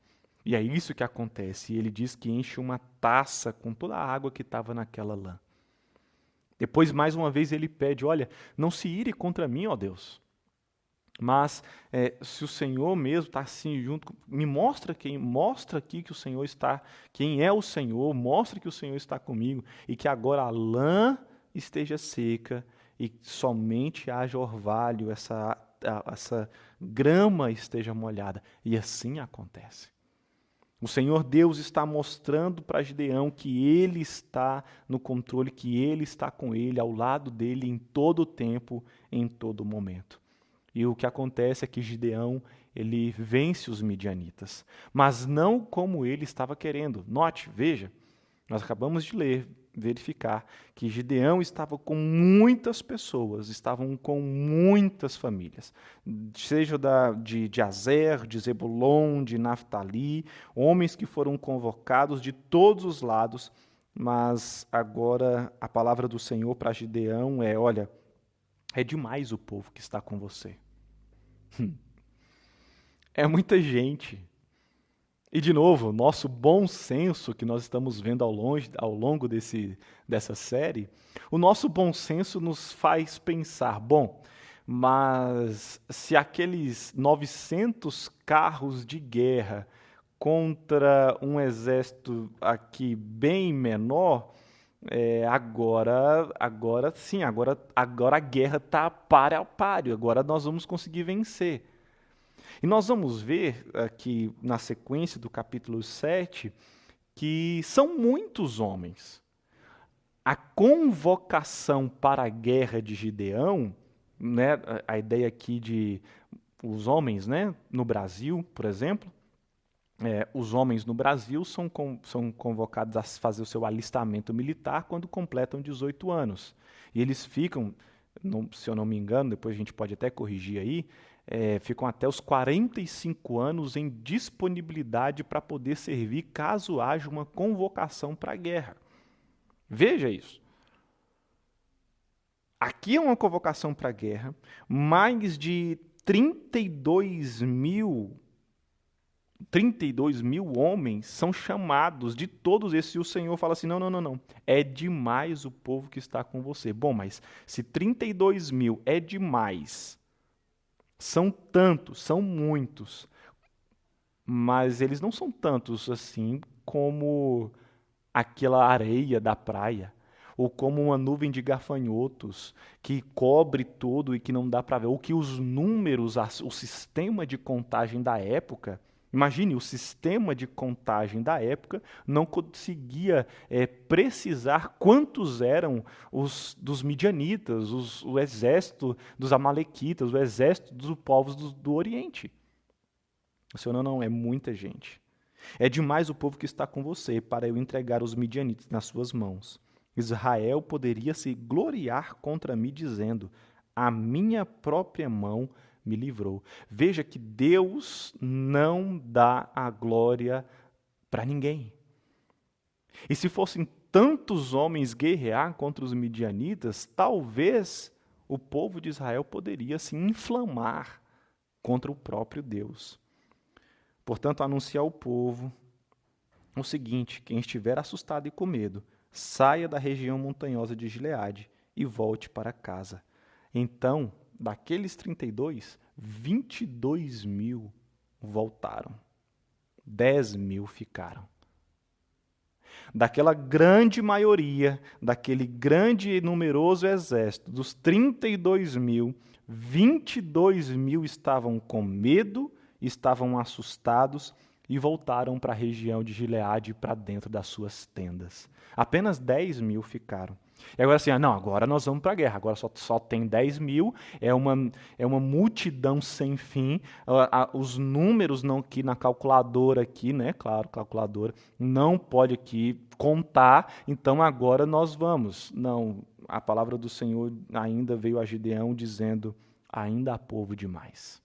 E é isso que acontece. E ele diz que enche uma taça com toda a água que estava naquela lã. Depois, mais uma vez, ele pede: olha, não se ire contra mim, ó Deus. Mas se o Senhor mesmo está assim junto, me mostra aqui que o Senhor está, quem é o Senhor, mostra que o Senhor está comigo e que agora a lã esteja seca e somente haja orvalho, essa grama esteja molhada. E assim acontece. O Senhor Deus está mostrando para Gideão que Ele está no controle, que Ele está com ele, ao lado dele em todo o tempo, em todo momento. E o que acontece é que Gideão, ele vence os midianitas, mas não como ele estava querendo. Note, veja, nós acabamos de verificar que Gideão estava com muitas pessoas, estavam com muitas famílias, seja de Azer, de Zebulon, de Naftali, homens que foram convocados de todos os lados, mas agora a palavra do Senhor para Gideão é: olha, é demais o povo que está com você. É muita gente. E, de novo, nosso bom senso que nós estamos vendo ao longo dessa série, o nosso bom senso nos faz pensar: bom, mas se aqueles 900 carros de guerra contra um exército aqui bem menor, agora a guerra está páreo a páreo, agora nós vamos conseguir vencer. E nós vamos ver aqui na sequência do capítulo 7 que são muitos homens. A convocação para a guerra de Gideão, né, a ideia aqui de os homens, né, no Brasil, por exemplo, os homens no Brasil são convocados a fazer o seu alistamento militar quando completam 18 anos. E eles ficam, se eu não me engano, depois a gente pode até corrigir aí, ficam até os 45 anos em disponibilidade para poder servir caso haja uma convocação para a guerra. Veja isso. Aqui é uma convocação para a guerra, mais de 32 mil homens são chamados de todos esses, e o Senhor fala assim: não, é demais o povo que está com você. Bom, mas se 32 mil é demais, são tantos, são muitos, mas eles não são tantos assim como aquela areia da praia, ou como uma nuvem de gafanhotos que cobre tudo e que não dá para ver, ou que os números, o sistema de contagem da época, imagine, o sistema de contagem da época não conseguia precisar quantos eram os dos midianitas, o exército dos amalequitas, o exército dos povos do Oriente. O Senhor, não, é muita gente. É demais o povo que está com você para eu entregar os midianitas nas suas mãos. Israel poderia se gloriar contra mim, dizendo: a minha própria mão me livrou. Veja que Deus não dá a glória para ninguém. E se fossem tantos homens guerrear contra os midianitas, talvez o povo de Israel poderia se inflamar contra o próprio Deus. Portanto, anuncia ao povo o seguinte: quem estiver assustado e com medo, saia da região montanhosa de Gileade e volte para casa. Então, daqueles 32, 22.000 voltaram. 10.000 ficaram. Daquela grande maioria, daquele grande e numeroso exército, dos 32.000, 22.000 estavam com medo, estavam assustados e voltaram para a região de Gileade para dentro das suas tendas. Apenas 10.000 ficaram. E agora assim, não, agora nós vamos para a guerra, agora só tem 10.000, é uma multidão sem fim, os números não aqui na calculadora aqui, né, claro, calculadora, não pode aqui contar, então agora nós vamos. Não, a palavra do Senhor ainda veio a Gideão dizendo, ainda há povo demais.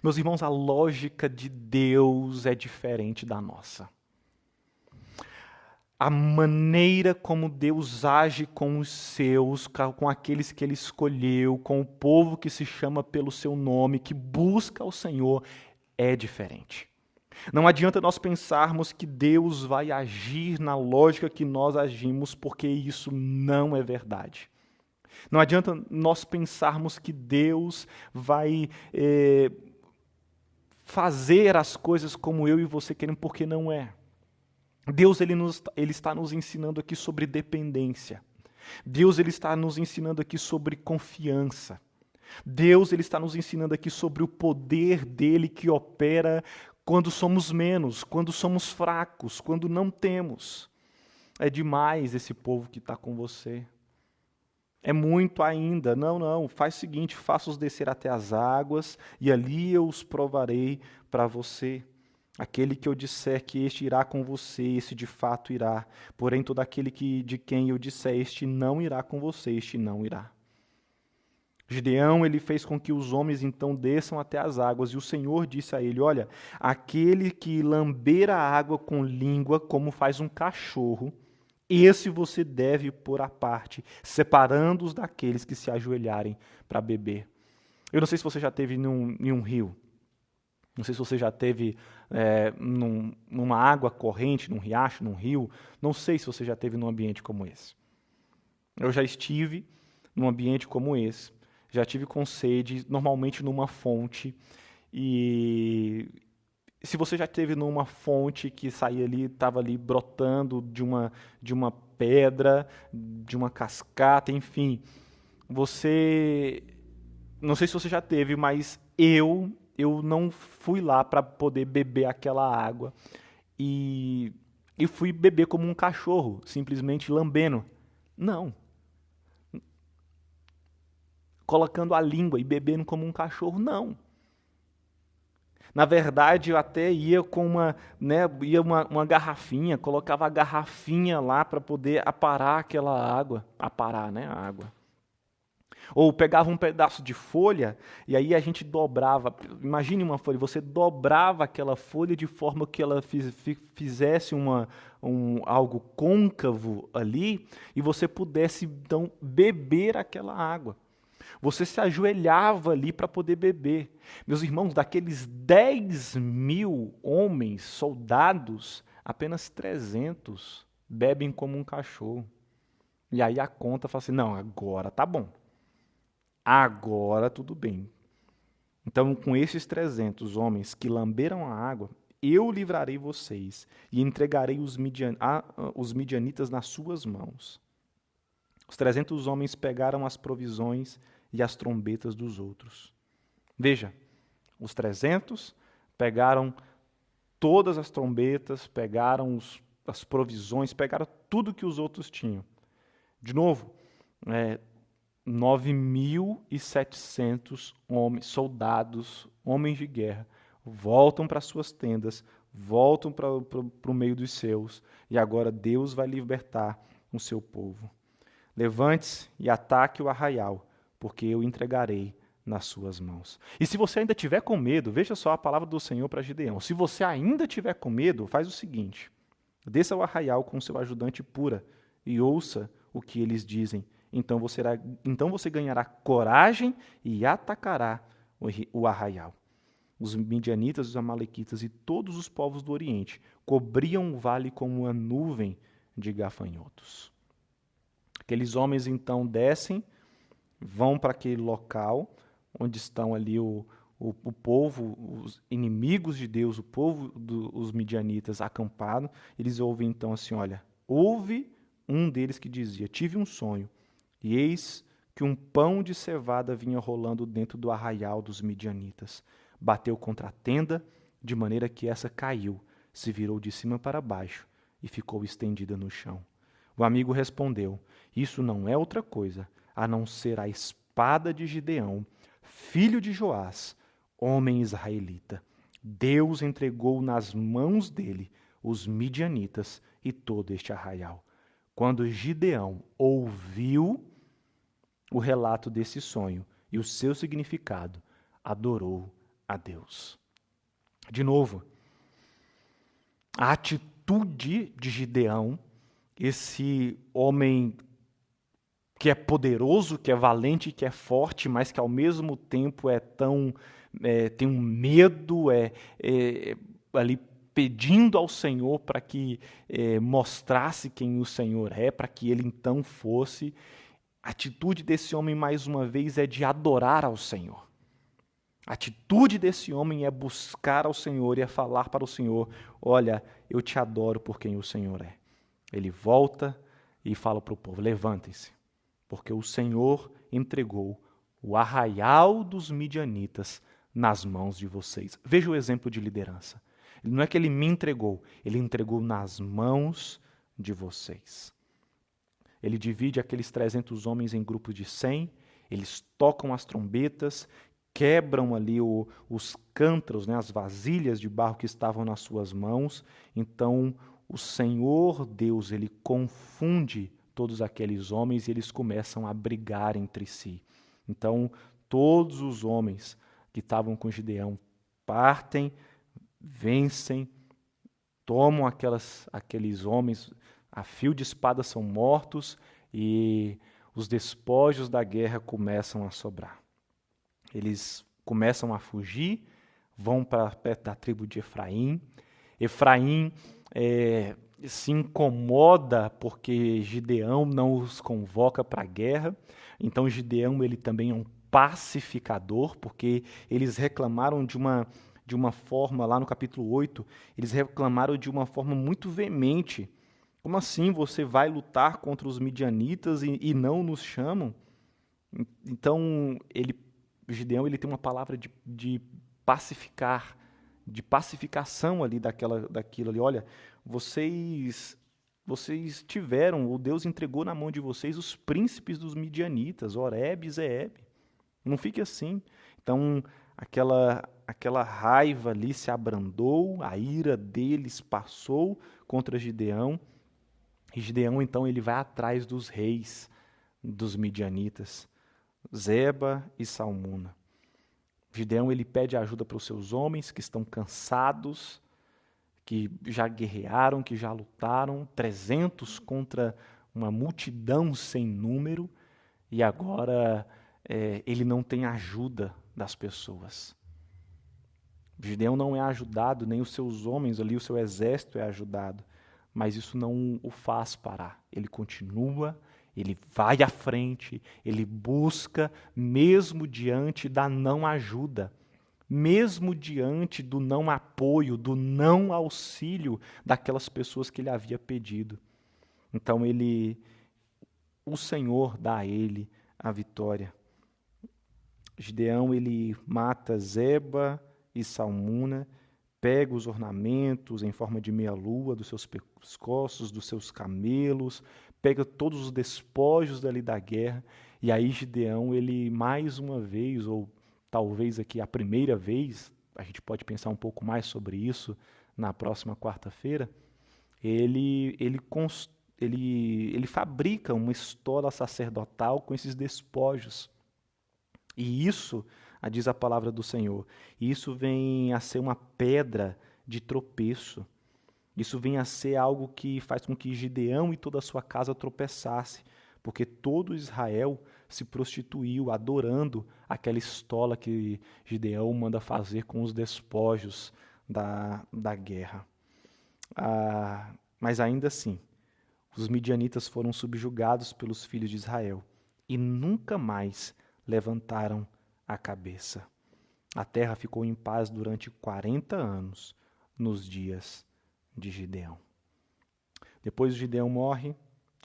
Meus irmãos, a lógica de Deus é diferente da nossa. A maneira como Deus age com os seus, com aqueles que Ele escolheu, com o povo que se chama pelo seu nome, que busca o Senhor, é diferente. Não adianta nós pensarmos que Deus vai agir na lógica que nós agimos, porque isso não é verdade. Não adianta nós pensarmos que Deus vai fazer as coisas como eu e você queremos, porque não é. Deus ele está nos ensinando aqui sobre dependência. Deus ele está nos ensinando aqui sobre confiança. Deus ele está nos ensinando aqui sobre o poder dele que opera quando somos menos, quando somos fracos, quando não temos. É demais esse povo que está com você. É muito ainda. Não, faz o seguinte, faça-os descer até as águas e ali eu os provarei para você. Aquele que eu disser que este irá com você, este de fato irá. Porém, todo aquele de quem eu disser, este não irá com você, este não irá. Gideão, ele fez com que os homens então desçam até as águas, e o Senhor disse a ele, olha, aquele que lamber a água com língua, como faz um cachorro, esse você deve pôr à parte, separando-os daqueles que se ajoelharem para beber. Eu não sei se você já esteve em um rio. Não sei se você já esteve numa água corrente, num riacho, num rio. Não sei se você já esteve num ambiente como esse. Eu já estive num ambiente como esse. Já tive com sede, normalmente numa fonte. E se você já esteve numa fonte que saía ali, estava ali brotando de uma pedra, de uma cascata, enfim. Você... Não sei se você já teve, mas eu não fui lá para poder beber aquela água e fui beber como um cachorro, simplesmente lambendo. Não. Colocando a língua e bebendo como um cachorro, não. Na verdade, eu até ia com uma garrafinha, colocava a garrafinha lá para poder aparar aquela água. Aparar, né, a água. Ou pegava um pedaço de folha e aí a gente dobrava. Imagine uma folha, você dobrava aquela folha de forma que ela fizesse algo côncavo ali e você pudesse então beber aquela água. Você se ajoelhava ali para poder beber. Meus irmãos, daqueles 10.000 homens, soldados, apenas 300 bebem como um cachorro. E aí a conta fala assim, não, agora tá bom. Agora tudo bem. Então, com esses 300 homens que lamberam a água, eu livrarei vocês e entregarei os midianitas nas suas mãos. Os 300 homens pegaram as provisões e as trombetas dos outros. Veja, os 300 pegaram todas as trombetas, pegaram as provisões, pegaram tudo que os outros tinham. De novo, 9.700 homens, soldados, homens de guerra, voltam para suas tendas, voltam para o meio dos seus, e agora Deus vai libertar o seu povo. Levante-se e ataque o arraial, porque eu entregarei nas suas mãos. E se você ainda tiver com medo, veja só a palavra do Senhor para Gideão. Se você ainda tiver com medo, faz o seguinte, desça ao arraial com seu ajudante Pura e ouça o que eles dizem. Então você ganhará coragem e atacará o arraial. Os midianitas, os amalequitas e todos os povos do Oriente cobriam o vale como uma nuvem de gafanhotos. Aqueles homens então descem, vão para aquele local onde estão ali o povo, os inimigos de Deus, o povo dos midianitas acampado. Eles ouvem então assim, olha, houve um deles que dizia, tive um sonho, e eis que um pão de cevada vinha rolando dentro do arraial dos midianitas. Bateu contra a tenda, de maneira que essa caiu, se virou de cima para baixo e ficou estendida no chão. O amigo respondeu, isso não é outra coisa, a não ser a espada de Gideão, filho de Joás, homem israelita. Deus entregou nas mãos dele os midianitas e todo este arraial. Quando Gideão ouviu o relato desse sonho e o seu significado, adorou a Deus. De novo, a atitude de Gideão, esse homem que é poderoso, que é valente, que é forte, mas que ao mesmo tempo tem um medo, ali pedindo ao Senhor para que mostrasse quem o Senhor é, para que ele então fosse. A atitude desse homem, mais uma vez, é de adorar ao Senhor. A atitude desse homem é buscar ao Senhor e é falar para o Senhor, olha, eu te adoro por quem o Senhor é. Ele volta e fala para o povo, levantem-se, porque o Senhor entregou o arraial dos midianitas nas mãos de vocês. Veja o exemplo de liderança. Não é que ele me entregou, ele entregou nas mãos de vocês. Ele divide aqueles 300 homens em grupos de 100, eles tocam as trombetas, quebram ali os cântros, as vasilhas de barro que estavam nas suas mãos. Então, o Senhor Deus, ele confunde todos aqueles homens e eles começam a brigar entre si. Então, todos os homens que estavam com Gideão partem, vencem, tomam aqueles homens, a fio de espada são mortos e os despojos da guerra começam a sobrar. Eles começam a fugir, vão para perto da tribo de Efraim. Efraim se incomoda porque Gideão não os convoca para a guerra. Então Gideão ele também é um pacificador, porque eles reclamaram de uma forma, lá no capítulo 8, eles reclamaram de uma forma muito veemente. Como assim você vai lutar contra os midianitas e não nos chamam? Então Gideão ele tem uma palavra de pacificar, de pacificação ali daquilo ali. Olha, vocês tiveram, o Deus entregou na mão de vocês os príncipes dos midianitas, Oreb e Zeeb. Não fique assim. Então, aquela raiva ali se abrandou, a ira deles passou contra Gideão. E Gideão, então, ele vai atrás dos reis dos midianitas, Zeba e Salmuna. Gideão ele pede ajuda para os seus homens que estão cansados, que já guerrearam, que já lutaram, 300 contra uma multidão sem número, e agora ele não tem ajuda das pessoas. Gideão não é ajudado, nem os seus homens ali, o seu exército é ajudado, mas isso não o faz parar. Ele continua, ele vai à frente, ele busca, mesmo diante da não ajuda, mesmo diante do não apoio, do não auxílio daquelas pessoas que ele havia pedido. Então o Senhor dá a ele a vitória. Gideão ele mata Zeba e Salmuna, pega os ornamentos em forma de meia-lua dos seus pescoços, dos seus camelos, pega todos os despojos dali da guerra, e aí Gideão, ele mais uma vez, ou talvez aqui a primeira vez, a gente pode pensar um pouco mais sobre isso na próxima quarta-feira, ele fabrica uma estola sacerdotal com esses despojos. E isso, diz a palavra do Senhor, isso vem a ser uma pedra de tropeço. Isso vem a ser algo que faz com que Gideão e toda a sua casa tropeçasse, porque todo Israel se prostituiu, adorando aquela estola que Gideão manda fazer com os despojos da guerra. Mas ainda assim, os midianitas foram subjugados pelos filhos de Israel e nunca mais levantaram a cabeça. A terra ficou em paz durante 40 anos, nos dias de Gideão. Depois de Gideão morre,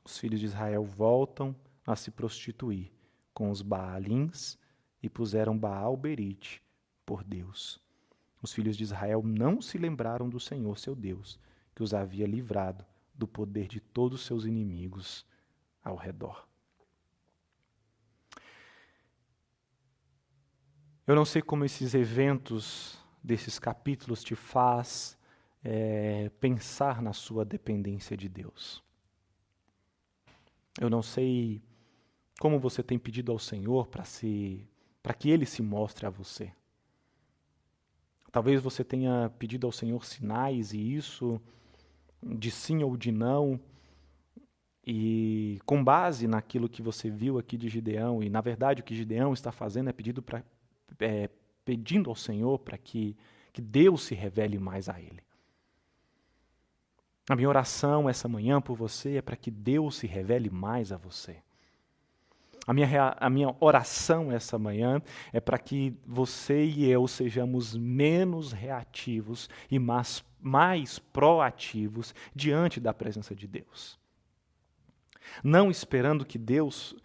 os filhos de Israel voltam a se prostituir com os Baalins e puseram Baal-Berite por Deus. Os filhos de Israel não se lembraram do Senhor, seu Deus, que os havia livrado do poder de todos os seus inimigos ao redor. Eu não sei como esses eventos desses capítulos te faz pensar na sua dependência de Deus. Eu não sei como você tem pedido ao Senhor para que Ele se mostre a você. Talvez você tenha pedido ao Senhor sinais e isso de sim ou de não, e com base naquilo que você viu aqui de Gideão, e na verdade o que Gideão está fazendo é pedindo ao Senhor para que Deus se revele mais a ele. A minha oração essa manhã por você é para que Deus se revele mais a você. A minha oração essa manhã é para que você e eu sejamos menos reativos e mais proativos diante da presença de Deus. Não esperando que Deus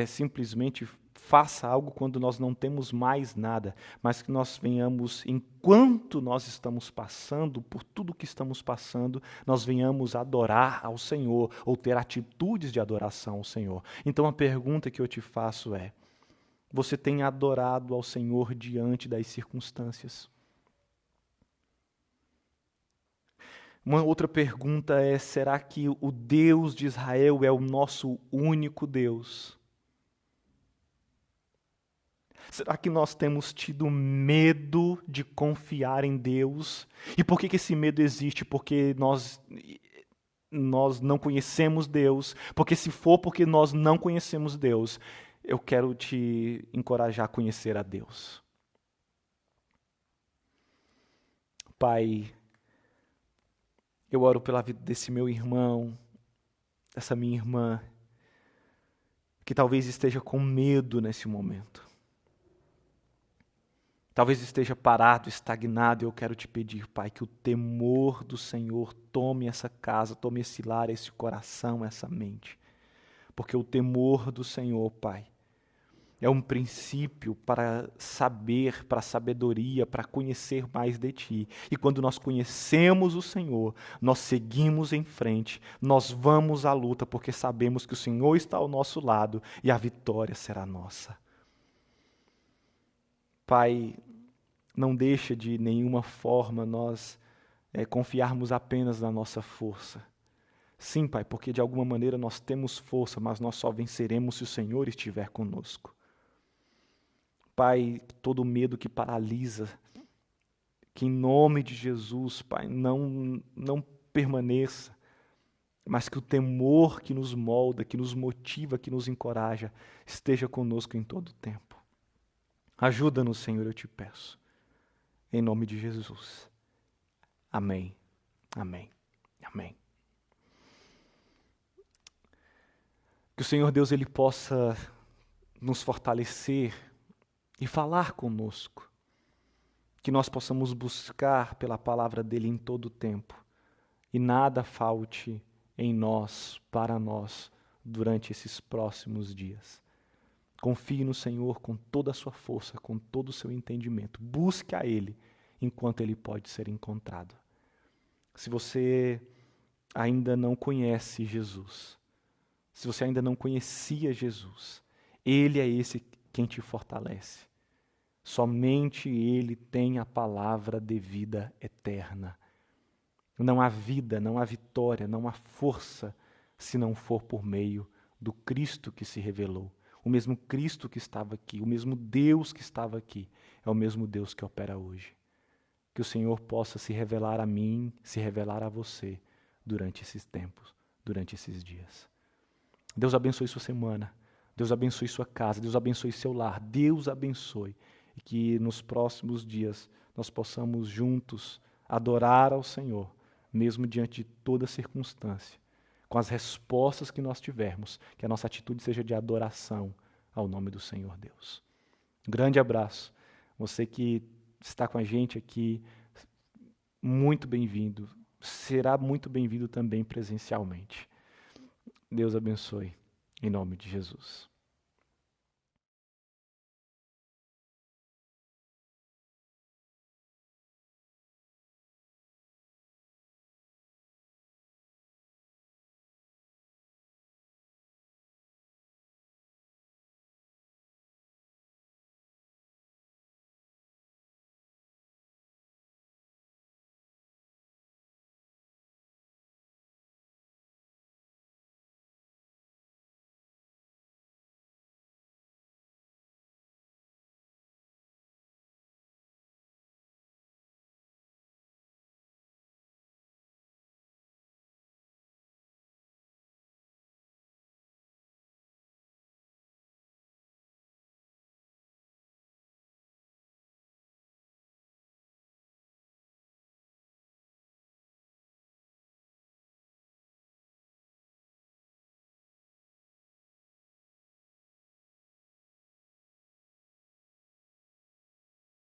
simplesmente faça algo quando nós não temos mais nada, mas que nós venhamos, enquanto nós estamos passando por tudo que estamos passando, nós venhamos adorar ao Senhor, ou ter atitudes de adoração ao Senhor. Então a pergunta que eu te faço é: você tem adorado ao Senhor diante das circunstâncias? Uma outra pergunta é: será que o Deus de Israel é o nosso único Deus? Será que nós temos tido medo de confiar em Deus? E por que esse medo existe? Porque nós não conhecemos Deus. Porque se for porque nós não conhecemos Deus, eu quero te encorajar a conhecer a Deus. Pai, eu oro pela vida desse meu irmão, dessa minha irmã, que talvez esteja com medo nesse momento. Talvez esteja parado, estagnado, e eu quero te pedir, Pai, que o temor do Senhor tome essa casa, tome esse lar, esse coração, essa mente. Porque o temor do Senhor, Pai, é um princípio para saber, para sabedoria, para conhecer mais de Ti. E quando nós conhecemos o Senhor, nós seguimos em frente, nós vamos à luta, porque sabemos que o Senhor está ao nosso lado e a vitória será nossa. Pai, não deixa de nenhuma forma nós confiarmos apenas na nossa força. Sim, Pai, porque de alguma maneira nós temos força, mas nós só venceremos se o Senhor estiver conosco. Pai, todo medo que paralisa, que em nome de Jesus, Pai, não permaneça, mas que o temor que nos molda, que nos motiva, que nos encoraja, esteja conosco em todo o tempo. Ajuda-nos, Senhor, eu te peço. Em nome de Jesus. Amém. Amém. Amém. Que o Senhor Deus Ele possa nos fortalecer e falar conosco. Que nós possamos buscar pela palavra dEle em todo o tempo. E nada falte em nós, para nós, durante esses próximos dias. Confie no Senhor com toda a sua força, com todo o seu entendimento. Busque a Ele enquanto Ele pode ser encontrado. Se você ainda não conhece Jesus, se você ainda não conhecia Jesus, Ele é esse quem te fortalece. Somente Ele tem a palavra de vida eterna. Não há vida, não há vitória, não há força, se não for por meio do Cristo que se revelou. O mesmo Cristo que estava aqui, o mesmo Deus que estava aqui, é o mesmo Deus que opera hoje. Que o Senhor possa se revelar a mim, se revelar a você durante esses tempos, durante esses dias. Deus abençoe sua semana. Deus abençoe sua casa. Deus abençoe seu lar. Deus abençoe. E que nos próximos dias nós possamos juntos adorar ao Senhor, mesmo diante de toda circunstância. Com as respostas que nós tivermos, que a nossa atitude seja de adoração ao nome do Senhor Deus. Um grande abraço. Você que está com a gente aqui, muito bem-vindo. Será muito bem-vindo também presencialmente. Deus abençoe, em nome de Jesus.